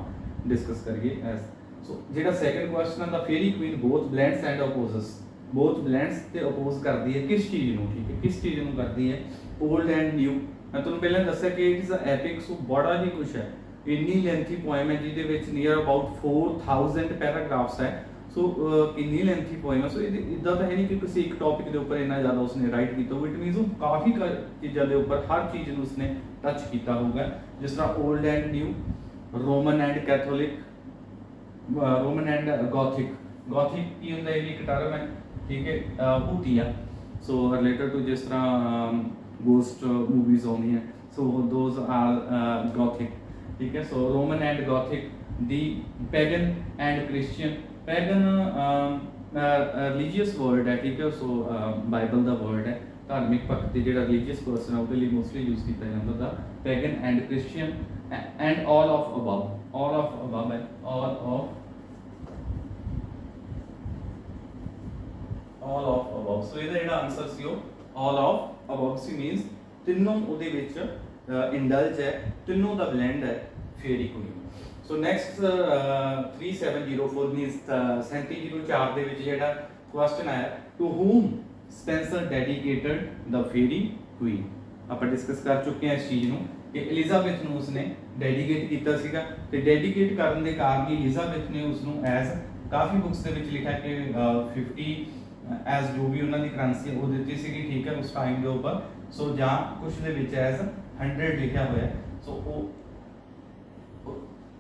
ਡਿਸਕਸ ਕਰੀਏ ਐਸ। ਸੋ ਜਿਹੜਾ ਸੈਕੰਡ ਕੁਐਸਚਨ ਹੈ ਦਾ fairy queen both blends and opposes, both ਬਲੈਂਡਸ ਤੇ ਅਪੋਜ਼ ਕਰਦੀ ਹੈ ਕਿਸ ਚੀਜ਼ ਨੂੰ, ਠੀਕ ਹੈ, ਕਿਸ ਚੀਜ਼ ਨੂੰ ਕਰਦੀ ਹੈ, ओल्ड एंड न्यू। मैं ਤੁਹਾਨੂੰ ਪਹਿਲਾਂ ਦੱਸਿਆ ਕਿ ਇਟ ਇਜ਼ ਅ ਐਪਿਕ, ਸੋ ਬੜਾ ਹੀ ਕੁਝ ਹੈ, ਇੰਨੀ ਲੈਂਥੀ ਪੋਇਮ ਹੈ ਜਿਹਦੇ ਵਿੱਚ ਨੀਅਰ ਅਬਾਊਟ 4000 ਪੈਰਾਗ੍ਰਾਫਸ ਹੈ। ਸੋ ਕਿੰਨੀ ਲੈਂਥੀ ਪੋਇਮ ਹੈ। ਸੋ ਇਦਾਂ ਤਾਂ ਹੈ ਨਹੀਂ ਕਿ ਕਿਸੇ ਇੱਕ ਟੌਪਿਕ ਦੇ ਉੱਪਰ ਇੰਨਾ ਜ਼ਿਆਦਾ ਉਸਨੇ ਰਾਈਟ ਕੀਤਾ ਹੋਊ, ਇਟ ਮੀਨਸ ਉਹ ਕਾਫੀ ਚੀਜ਼ਾਂ ਦੇ ਉੱਪਰ ਹਰ ਚੀਜ਼ ਨੂੰ ਉਸਨੇ ਟੱਚ ਕੀਤਾ ਹੋਊਗਾ। ਜਿਸ ਤਰ੍ਹਾਂ old and new, Roman and Catholic, Roman and Gothic. Gothic की ਹੁੰਦਾ ਇਹ ਵੀ ਇੱਕ ਟਰਮ ਹੈ, ठीक है, ਭੂਤੀਆ। सो रिलेटेड टू जिस तरह गोस्ट मूवीज होनी है, सो दोज आर गॉथिक, ठीक है। So Roman and Gothic, the pagan and Christian. Pagan religious word है, ठीक है। सो बाइबल का वर्ड है, धार्मिक भक्त जो रिलीजियस पर्सन है उसके लिए मोस्टली यूज किया जाता था। Pagan and Christian and all of above, all of above है, ऑल ऑफ अबव। सो ਇਹਦਾ ਜਿਹੜਾ ਆਨਸਰ ਸੀ ਉਹ all of above C, means ਤਿੰਨੋਂ ਉਹਦੇ ਵਿੱਚ ਇੰਡਲਜ ਹੈ, ਤਿੰਨੋਂ ਦਾ ਬਲੈਂਡ ਹੈ ਫੇਰੀ ਕੁਈਨ। ਸੋ ਨੈਕਸਟ 3704 मींस 3704 ਦੇ ਵਿੱਚ ਜਿਹੜਾ ਕੁਐਸਚਨ ਆਇਆ to whom Spencer dedicated the fairy Queen. ਆਪਾਂ ਡਿਸਕਸ ਕਰ ਚੁੱਕੇ ਹਾਂ ਇਸ ਚੀਜ਼ ਨੂੰ ਕਿ ਐਲਿਜ਼ਾਬੈਥ ਨੂੰ ਉਸਨੇ ਡੈਡੀਕੇਟ ਕੀਤਾ ਸੀਗਾ, ਤੇ ਡੈਡੀਕੇਟ ਕਰਨ ਦੇ ਕਾਰਨ ਹੀ ਐਲਿਜ਼ਾਬੈਥ ਨੇ ਉਸ ਨੂੰ ਐਜ਼ ਕਾਫੀ ਬੁੱਕਸ ਦੇ ਵਿੱਚ ਲਿਖਿਆ ਕਿ 50 ਐਜ਼ ਜੋ ਵੀ ਉਹਨਾਂ ਦੀ ਕਰੰਸੀ ਉਹ ਦਿੱਤੀ ਸੀਗੀ, ਠੀਕ ਹੈ, ਉਸ ਟਾਈਮ ਦੇ ਉੱਪਰ। ਸੋ ਜਾਂ ਕੁਝ ਦੇ ਵਿੱਚ ਐਜ਼ 100 ਲਿਖਿਆ ਹੋਇਆ। ਸੋ ਉਹ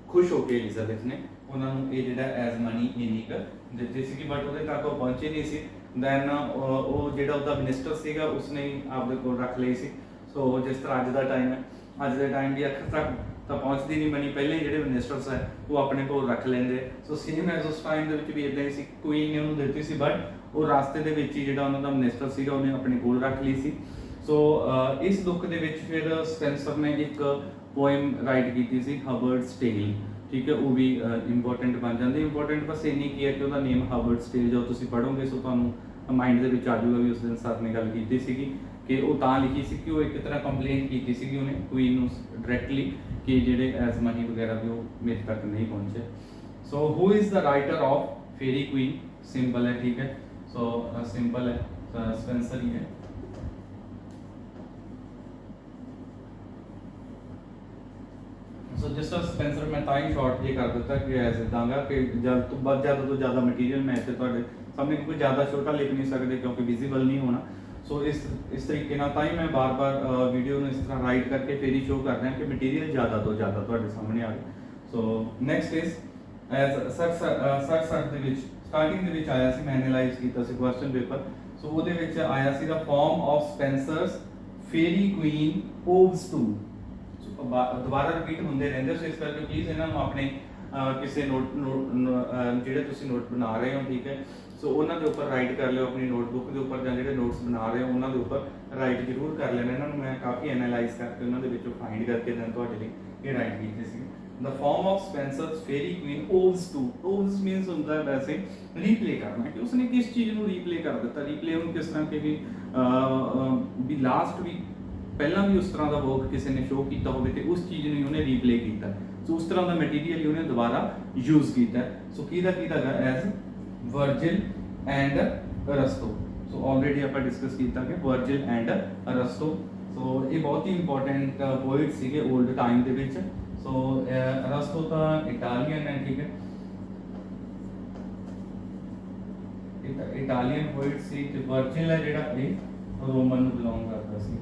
ਖੁਸ਼ ਹੋ ਕੇ ਐਲਿਜ਼ਾਬੈਥ ਨੇ ਉਹਨਾਂ ਨੂੰ ਇਹ ਜਿਹੜਾ ਐਜ਼ ਮਨੀ ਇੰਨੀ ਕੁ ਦਿੱਤੀ ਸੀਗੀ, ਬਟ ਉਹਦੇ ਤੱਕ ਉਹ ਪਹੁੰਚੇ ਨਹੀਂ ਸੀ। ਦੈਨ ਉਹ ਜਿਹੜਾ ਉਹਦਾ ਮਿਨਿਸਟਰ ਸੀਗਾ ਉਸਨੇ ਆਪਦੇ ਕੋਲ ਰੱਖ ਲਈ ਸੀ। ਸੋ ਜਿਸ ਤਰ੍ਹਾਂ ਅੱਜ ਦਾ ਟਾਈਮ ਹੈ, ਅੱਜ ਦੇ ਟਾਈਮ ਦੀ ਅਖਰ ਤੱਕ ਤਾਂ ਪਹੁੰਚਦੀ ਨਹੀਂ ਬਣੀ, ਪਹਿਲਾਂ ਹੀ ਜਿਹੜੇ ਮਿਨਿਸਟਰਸ ਹੈ ਉਹ ਆਪਣੇ ਕੋਲ ਰੱਖ ਲੈਂਦੇ। ਸੋ ਸੇਮ ਐਜ਼ ਉਸ ਟਾਈਮ ਦੇ ਵਿੱਚ ਵੀ ਇਦਾਂ ਹੀ ਸੀ, ਕੁਈਨ ਨੇ ਉਹਨੂੰ ਦਿੱਤੀ ਸੀ ਬਟ ਉਹ ਰਾਸਤੇ ਦੇ ਵਿੱਚ ਹੀ ਜਿਹੜਾ ਉਹਨਾਂ ਦਾ ਮਿਨਿਸਟਰ ਸੀਗਾ ਉਹਨੇ ਆਪਣੇ ਕੋਲ ਰੱਖ ਲਈ ਸੀ। ਸੋ ਇਸ ਦੁੱਖ ਦੇ ਵਿੱਚ ਫਿਰ ਸਪੈਂਸਰ ਨੇ ਇੱਕ ਪੋਇਮ ਰਾਈਟ ਕੀਤੀ ਸੀ ਹਬਰਡਸ ਟੇਲ, ਠੀਕ ਹੈ, ਉਹ ਵੀ ਇੰਪੋਰਟੈਂਟ ਬਣ ਜਾਂਦੀ। ਇੰਪੋਰਟੈਂਟ ਬਸ ਇੰਨੀ ਕੀ ਹੈ ਕਿ ਉਹਦਾ ਨੇਮ ਹਬਰਡਸ ਟੇਲ ਜਦੋਂ ਤੁਸੀਂ ਪੜ੍ਹੋਗੇ ਸੋ ਤੁਹਾਨੂੰ ਮਾਈਂਡ ਦੇ ਵਿੱਚ ਆ ਜਾਊਗਾ ਵੀ ਉਸ ਦਿਨ ਸਰ ਨੇ ਗੱਲ ਕੀਤੀ ਸੀਗੀ ਕਿ ਉਹ ਤਾਂ ਲਿਖੀ ਸੀ ਕਿ ਉਹ ਇੱਕ ਤਰ੍ਹਾਂ ਕੰਪਲੇਂਟ ਕੀਤੀ ਸੀਗੀ ਉਹਨੇ ਕੁਈਨ ਨੂੰ ਡਾਇਰੈਕਟਲੀ ਕਿ ਜਿਹੜੇ ਐਜ਼ ਮਨੀ ਵਗੈਰਾ ਵੀ ਉਹ ਮੇਰੇ ਤੱਕ ਨਹੀਂ ਪਹੁੰਚੇ। So who is the writer of fairy queen, simple ਹੈ, ਠੀਕ ਹੈ, ਸੋ ਸਿੰਪਲ ਹੈ, ਸਪੈਂਸਰ ਹੀ ਹੈ। ਸੋ ਜਿਸ ਸਪੈਂਸਰ ਮੈਂ ਤਾਂ ਹੀ ਸ਼ਾਰਟ ਜੇ ਕਰ ਦਿੱਤਾ ਕਿ ਐਜ਼ ਦਾਂਗਾ ਕਿ ਜਦ ਤੋਂ ਜ਼ਿਆਦਾ ਮਟੀਰੀਅਲ ਮੈਂ ਇੱਥੇ ਤੁਹਾਡੇ ਸਾਹਮਣੇ ਕੋਈ ਜ਼ਿਆਦਾ ਛੋਟਾ ਲਿਖ ਨਹੀਂ ਸਕਦੇ ਕਿਉਂਕਿ ਵਿਜ਼ੀਬਲ ਨਹੀਂ ਹੋਣਾ। ਸੋ ਇਸ ਤਰੀਕੇ ਨਾਲ ਤਾਂ ਹੀ ਮੈਂ ਬਾਰ-ਬਾਰ ਵੀਡੀਓ ਨੂੰ ਇਸ ਤਰ੍ਹਾਂ ਰਾਈਟ ਕਰਕੇ ਫੇਰ ਹੀ ਸ਼ੋਅ ਕਰ ਰਿਹਾ ਕਿ ਮਟੀਰੀਅਲ ਜ਼ਿਆਦਾ ਤੋਂ ਜ਼ਿਆਦਾ ਤੁਹਾਡੇ ਸਾਹਮਣੇ ਆਵੇ। ਸੋ ਨੈਕਸਟ ਇਜ਼ ਐਜ਼ ਸਰ ਦੇ ਵਿੱਚ ਸਟਾਰਟਿੰਗ ਦੇ ਵਿੱਚ ਆਇਆ ਸੀ, ਮੈਂ ਐਨਾਲਾਈਜ਼ ਕੀਤਾ ਸੀ ਕੁਐਸਚਨ ਪੇਪਰ। ਸੋ ਉਹਦੇ ਵਿੱਚ ਆਇਆ ਸੀ ਦਾ ਫਾਰਮ ਆਫ ਸਪੈਂਸਰਸ ਫੇਰੀ ਕੁਈਨ ਓਵਸ ਟੂ। ਦੁਬਾਰਾ ਰਿਪੀਟ ਹੁੰਦੇ ਰਹਿੰਦੇ, ਸੋ ਇਸ ਕਰਕੇ ਪਲੀਜ਼ ਇਹਨਾਂ ਨੂੰ ਆਪਣੇ ਕਿਸੇ ਨੋਟ ਜਿਹੜੇ ਤੁਸੀਂ ਨੋਟ ਬਣਾ ਰਹੇ ਹੋ, ਠੀਕ ਹੈ, ਸੋ ਉਹਨਾਂ ਦੇ ਉੱਪਰ ਰਾਈਟ ਕਰ ਲਿਓ ਆਪਣੀ ਨੋਟਬੁੱਕ ਦੇ ਉੱਪਰ, ਜਾਂ ਜਿਹੜੇ ਨੋਟਸ ਬਣਾ ਰਹੇ ਹੋ ਉਹਨਾਂ ਦੇ ਉੱਪਰ ਰਾਈਟ ਜ਼ਰੂਰ ਕਰ ਲੈਣਾ। ਇਹਨਾਂ ਨੂੰ ਮੈਂ ਕਾਫੀ ਐਨਾਲਾਈਜ਼ ਕਰਕੇ ਉਹਨਾਂ ਦੇ ਵਿੱਚੋਂ ਫਾਈਂਡ ਕਰਕੇ ਦੈਨ ਤੁਹਾਡੇ ਲਈ ਇਹ ਰਾਈਟ ਕੀਤੇ ਸੀ। ਦ ਫਾਰਮ ਆਫ ਸਪੈਂਸਰਸ ਫੇਰੀ ਕੁਈਨ ਓਵਸ ਟੂ, ਓਵਸ ਮੀਨਸ ਹੁੰਦਾ ਹੈ ਵੈਸੇ ਰੀਪਲੇ ਕਰਨਾ, ਕਿ ਉਸਨੇ ਕਿਸ ਚੀਜ਼ ਨੂੰ ਰੀਪਲੇ ਕਰ ਦਿੱਤਾ। ਰੀਪਲੇ ਉਹਨੂੰ ਕਿਸ ਤਰ੍ਹਾਂ ਕਿ ਵੀ ਲਾਸਟ ਵੀ ਪਹਿਲਾਂ ਵੀ ਉਸ ਤਰ੍ਹਾਂ ਦਾ ਵਰਕ ਕਿਸੇ ਨੇ ਸ਼ੋਅ ਕੀਤਾ ਹੋਵੇ ਤੇ ਉਸ ਚੀਜ਼ ਨੂੰ ਉਹਨੇ ਰੀਪਲੇ ਕੀਤਾ, ਸੋ ਉਸ ਤਰ੍ਹਾਂ ਦਾ ਮਟੀਰੀਅਲ ਹੀ ਉਹਨੇ ਦੁਬਾਰਾ ਯੂਜ਼ ਕੀਤਾ। ਸੋ ਕਿਹਦਾ ਹੈਗਾ as Virgil and Arastu. So already ਆਪਾਂ ਡਿਸਕਸ ਕੀਤਾ ਕਿ ਵਰਜਿਲ ਐਂਡ ਅਰਸਤੋ, ਸੋ ਇਹ ਬਹੁਤ ਹੀ ਇੰਪੋਰਟੈਂਟ ਪੋਇਟ ਸੀਗੇ 올ਡ ਟਾਈਮ ਦੇ ਵਿੱਚ। ਸੋ ਅਰਸਤੋ ਤਾਂ ਇਟਾਲੀਅਨ ਹੈ, ਠੀਕ ਹੈ, ਇਟਾਲੀਅਨ ਪੋਇਟ ਸੀ, ਤੇ ਵਰਜਿਲ ਹੈ ਜਿਹੜਾ ਇਹ ਰੋਮਨ ਨੂੰ ਬਿਲੋਂਗ ਕਰਦਾ ਸੀ।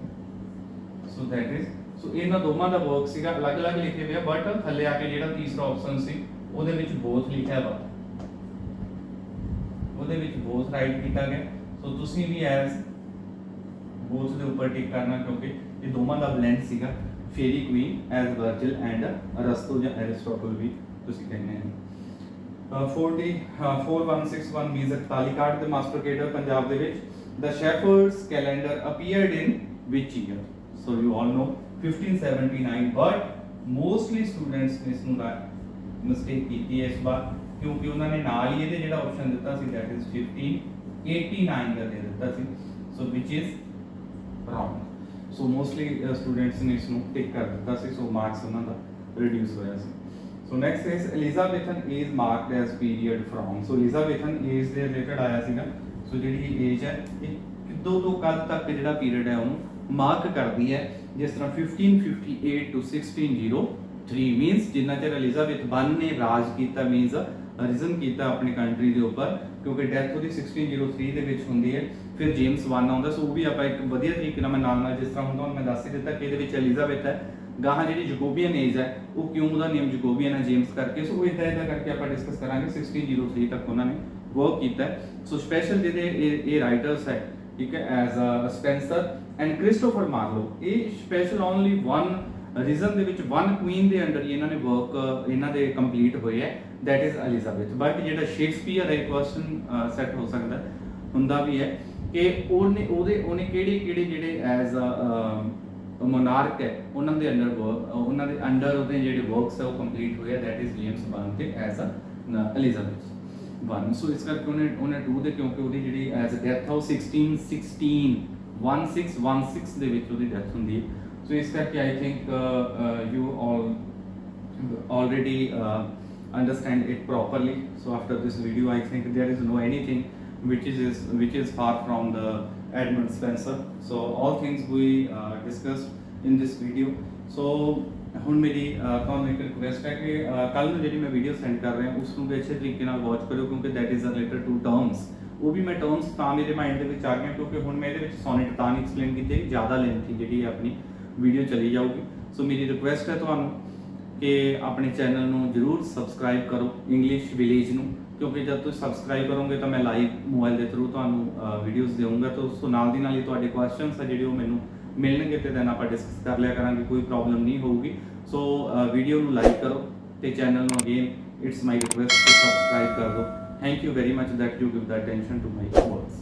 ਸੋ ਦੈਟ ਇਜ਼, ਸੋ ਇਹਨਾਂ ਦੋਵਾਂ ਦਾ ਵਰਕ ਸੀਗਾ, ਅਲੱਗ-ਅਲੱਗ ਲਿਖੇ ਹੋਏ ਆ ਬਟ ਥੱਲੇ ਆ ਕੇ ਜਿਹੜਾ ਤੀਸਰਾ ਆਪਸ਼ਨ ਸੀ ਉਹਦੇ ਵਿੱਚ ਬੋਥ ਲਿਖਿਆ ਵਾ, ਉਹਦੇ ਵਿੱਚ ਬੋਥ ਰਾਈਟ ਕੀਤਾ ਗਿਆ। ਸੋ ਤੁਸੀਂ ਵੀ ਐਜ਼ ਬੋਥ ਦੇ ਉੱਪਰ ਟਿਕ ਕਰਨਾ ਕਿਉਂਕਿ ਇਹ ਦੋਵਾਂ ਦਾ ਬਲੈਂਡ ਸੀਗਾ, fairy queen as Virgil and Arastu ਜਾਂ ਐਰਿਸਟੋਟਲ ਵੀ ਤੁਸੀਂ ਕਹਿੰਦੇ ਹੋ। 4161 ਮੀਨਸ 41 ਕਾਰਡ ਦੇ ਮਾਸਟਰ ਕੇਡਰ ਪੰਜਾਬ ਦੇ ਵਿੱਚ the shepherd's calendar appeared in which year. So you all know 1579, but mostly students ਨੇ ਇਸ ਨੂੰ ਮਿਸਟੇਕ ਕੀਤੀ ਹੈ ਇਸ ਵਾਰ ਕਿਉਂਕਿ ਉਹਨਾਂ ਨੇ ਨਾਲ ਹੀ ਇਹਦੇ ਜਿਹੜਾ ਆਪਸ਼ਨ ਦਿੱਤਾ ਸੀ that is 1589 ਦਾ ਦੇ ਦਿੱਤਾ ਸੀ, so which is wrong. So mostly students ਨੇ ਇਸ ਨੂੰ ਟਿਕ ਕਰ ਦਿੱਤਾ ਸੀ, so ਮਾਰਕਸ ਉਹਨਾਂ ਦਾ ਰਿਡਿਊਸ ਹੋਇਆ ਸੀ। So next is Elizabethan age marked as period from, so Elizabethan age ਦੇ ਰਿਲੇਟਡ ਆਇਆ ਸੀਗਾ। so ਜਿਹੜੀ ਏਜ ਹੈ ਇਹ ਕਿਦੋਂ ਤੋਂ ਕਦ ਤੱਕ ਜਿਹੜਾ ਪੀਰੀਅਡ ਹੈ ਉਹਨੂੰ ਮਾਰਕ ਕਰਦੀ ਹੈ, ਜਿਸ ਤਰ੍ਹਾਂ 1558 to 1603 ਮੀਨਸ ਜਿੰਨਾ ਚਿਰ ਐਲਿਜ਼ਾਬੈਥ 1 ਨੇ ਰਾਜ ਕੀਤਾ, ਮੀਨਸ ਰਿਜ਼ਨ ਕੀਤਾ ਆਪਣੀ ਕੰਟਰੀ ਦੇ ਉੱਪਰ, ਕਿਉਂਕਿ ਡੈਥ ਉਹਦੀ 1603 ਦੇ ਵਿੱਚ ਹੁੰਦੀ ਹੈ। ਫਿਰ ਜੇਮਸ 1 ਆਉਂਦਾ, ਸੋ ਉਹ ਵੀ ਆਪਾਂ ਇੱਕ ਵਧੀਆ ਤਰੀਕੇ ਨਾਲ ਮੈਂ ਨਾਲ ਜਿਸ ਤਰ੍ਹਾਂ ਹੁੰਦਾ ਮੈਂ ਦੱਸ ਹੀ ਦਿੱਤਾ ਕਿ ਇਹਦੇ ਵਿੱਚ ਐਲਿਜ਼ਾਬੈਥ ਹੈ, ਗਾਹਾਂ ਜਿਹੜੀ ਜਕੋਬੀਅਨ ਏਜ ਹੈ ਉਹ ਕਿਉਂ ਉਹਦਾ ਨੇਮ ਜਕੋਬੀਅਨ ਹੈ ਜੇਮਸ ਕਰਕੇ, ਸੋ ਇਦਾਂ ਕਰਕੇ ਆਪਾਂ ਡਿਸਕਸ ਕਰਾਂਗੇ। 1603 ਤੱਕ ਉਹਨਾਂ ਨੇ ਵਰਕ ਕੀਤਾ। ਸੋ ਸਪੈਸ਼ਲ ਜਿਹੜੇ ਇਹ ਰਾਈਟਰਸ ਹੈ, ਠੀਕ ਹੈ, ਐਜ਼ ਸਪੈਂਸਰ ਐਂਡ ਕ੍ਰਿਸਟੋਫਰ ਮਾਰਲੋ, ਇਹ ਸਪੈਸ਼ਲ ਓਨਲੀ ਵਨ ਰੀਜ਼ਨ ਦੇ ਵਿੱਚ ਵਨ ਕੁਈਨ ਦੇ ਅੰਡਰ ਹੀ ਇਹਨਾਂ ਨੇ ਵਰਕ ਇਹਨਾਂ ਦੇ ਕੰਪਲੀਟ ਹੋਏ ਹੈ, ਦੈਟ ਇਜ਼ ਐਲਿਜ਼ਾਬੈਥ। ਬਟ ਜਿਹੜਾ ਸ਼ੇਕਸਪੀਅਰ ਹੈ ਕੁਐਸਚਨ ਸੈੱਟ ਹੋ ਸਕਦਾ ਹੁੰਦਾ ਵੀ ਹੈ ਕਿ ਉਹਨੇ ਕਿਹੜੇ ਜਿਹੜੇ ਐਜ਼ ਮੋਨਾਰਕ ਹੈ ਉਹਨਾਂ ਦੇ ਅੰਡਰ ਵਰਕ, ਉਹਨਾਂ ਦੇ ਅੰਡਰ ਉਹਦੇ ਜਿਹੜੇ ਵਰਕਸ ਹੈ ਉਹ ਕੰਪਲੀਟ ਹੋਏ ਹੈ, ਦੈਟ ਇਜ਼ ਜੇਮਸ 1 ਤੇ ਐਜ਼ ਐਲਿਜ਼ਾਬੈਥ 1। ਸੋ ਇਸ ਕਰਕੇ ਉਹਨੇ 2 ਦੇ ਕਿਉਂਕਿ ਉਹਦੀ ਜਿਹੜੀ ਐਜ਼ ਡੈਥ ਆ ਉਹ 1616 ਦੇ ਵਿੱਚ ਉਹਦੀ ਡੈਥ ਹੁੰਦੀ ਹੈ। ਸੋ ਇਸ ਕਰਕੇ I think you all already understand it properly. So after this video I think there is no anything which is far from the Edmund Spenser. So all things we discussed in this video. So ਹੁਣ ਮੇਰੀ ਤੁਹਾਨੂੰ ਇੱਕ request ਹੈ ਕਿ ਕੱਲ ਨੂੰ ਜਿਹੜੀ ਮੈਂ ਵੀਡੀਓ ਸੈਂਡ ਕਰ ਰਿਹਾ ਉਸ ਨੂੰ ਵੀ ਅੱਛੇ ਤਰੀਕੇ ਨਾਲ ਵਾਚ ਕਰਿਓ ਕਿਉਂਕਿ that is related to terms. ਉਹ ਵੀ ਮੈਂ ਟਰਮਸ ਤਾਂ ਮੇਰੇ ਮਾਈਂਡ ਦੇ ਵਿੱਚ ਆ ਗਈਆਂ ਕਿਉਂਕਿ ਹੁਣ ਮੈਂ ਇਹਦੇ ਵਿੱਚ ਸੋਨੇਟ ਤਾਂ ਨਹੀਂ ਐਕਸਪਲੇਨ ਕੀਤੇ, ਜ਼ਿਆਦਾ ਲੈਂਥੀ ਜਿਹੜੀ ਆਪਣੀ ਵੀਡੀਓ ਚਲੀ ਜਾਊਗੀ। ਸੋ ਮੇਰੀ ਰਿਕੁਐਸਟ ਹੈ ਤੁਹਾਨੂੰ ਕਿ ਆਪਣੇ ਚੈਨਲ ਨੂੰ ਜ਼ਰੂਰ ਸਬਸਕ੍ਰਾਈਬ ਕਰੋ ਇੰਗਲਿਸ਼ ਵਿਲੇਜ ਨੂੰ, ਕਿਉਂਕਿ ਜਦ ਤੁਸੀਂ ਸਬਸਕ੍ਰਾਈਬ ਕਰੋਗੇ ਤਾਂ ਮੈਂ ਲਾਈਵ ਮੋਬਾਈਲ ਦੇ ਥਰੂ ਤੁਹਾਨੂੰ ਵੀਡੀਓਜ਼ ਦੇਵਾਂਗਾ। ਤਾਂ ਸੋ ਨਾਲ ਦੀ ਨਾਲ ਹੀ ਤੁਹਾਡੇ ਕੁਐਸਚਨਸ ਆ ਜਿਹੜੇ ਉਹ ਮੈਨੂੰ ਮਿਲਣਗੇ ਤੇ ਦੈਨ ਆਪਾਂ ਡਿਸਕਸ ਕਰ ਲਿਆ ਕਰਾਂਗੇ, ਕੋਈ ਪ੍ਰੋਬਲਮ ਨਹੀਂ ਹੋਊਗੀ। ਸੋ ਵੀਡੀਓ ਨੂੰ ਲਾਈਕ ਕਰੋ ਤੇ ਚੈਨਲ ਨੂੰ again it's my request to subscribe ਕਰ ਦਿਓ। Thank you very much that you give the attention to my works.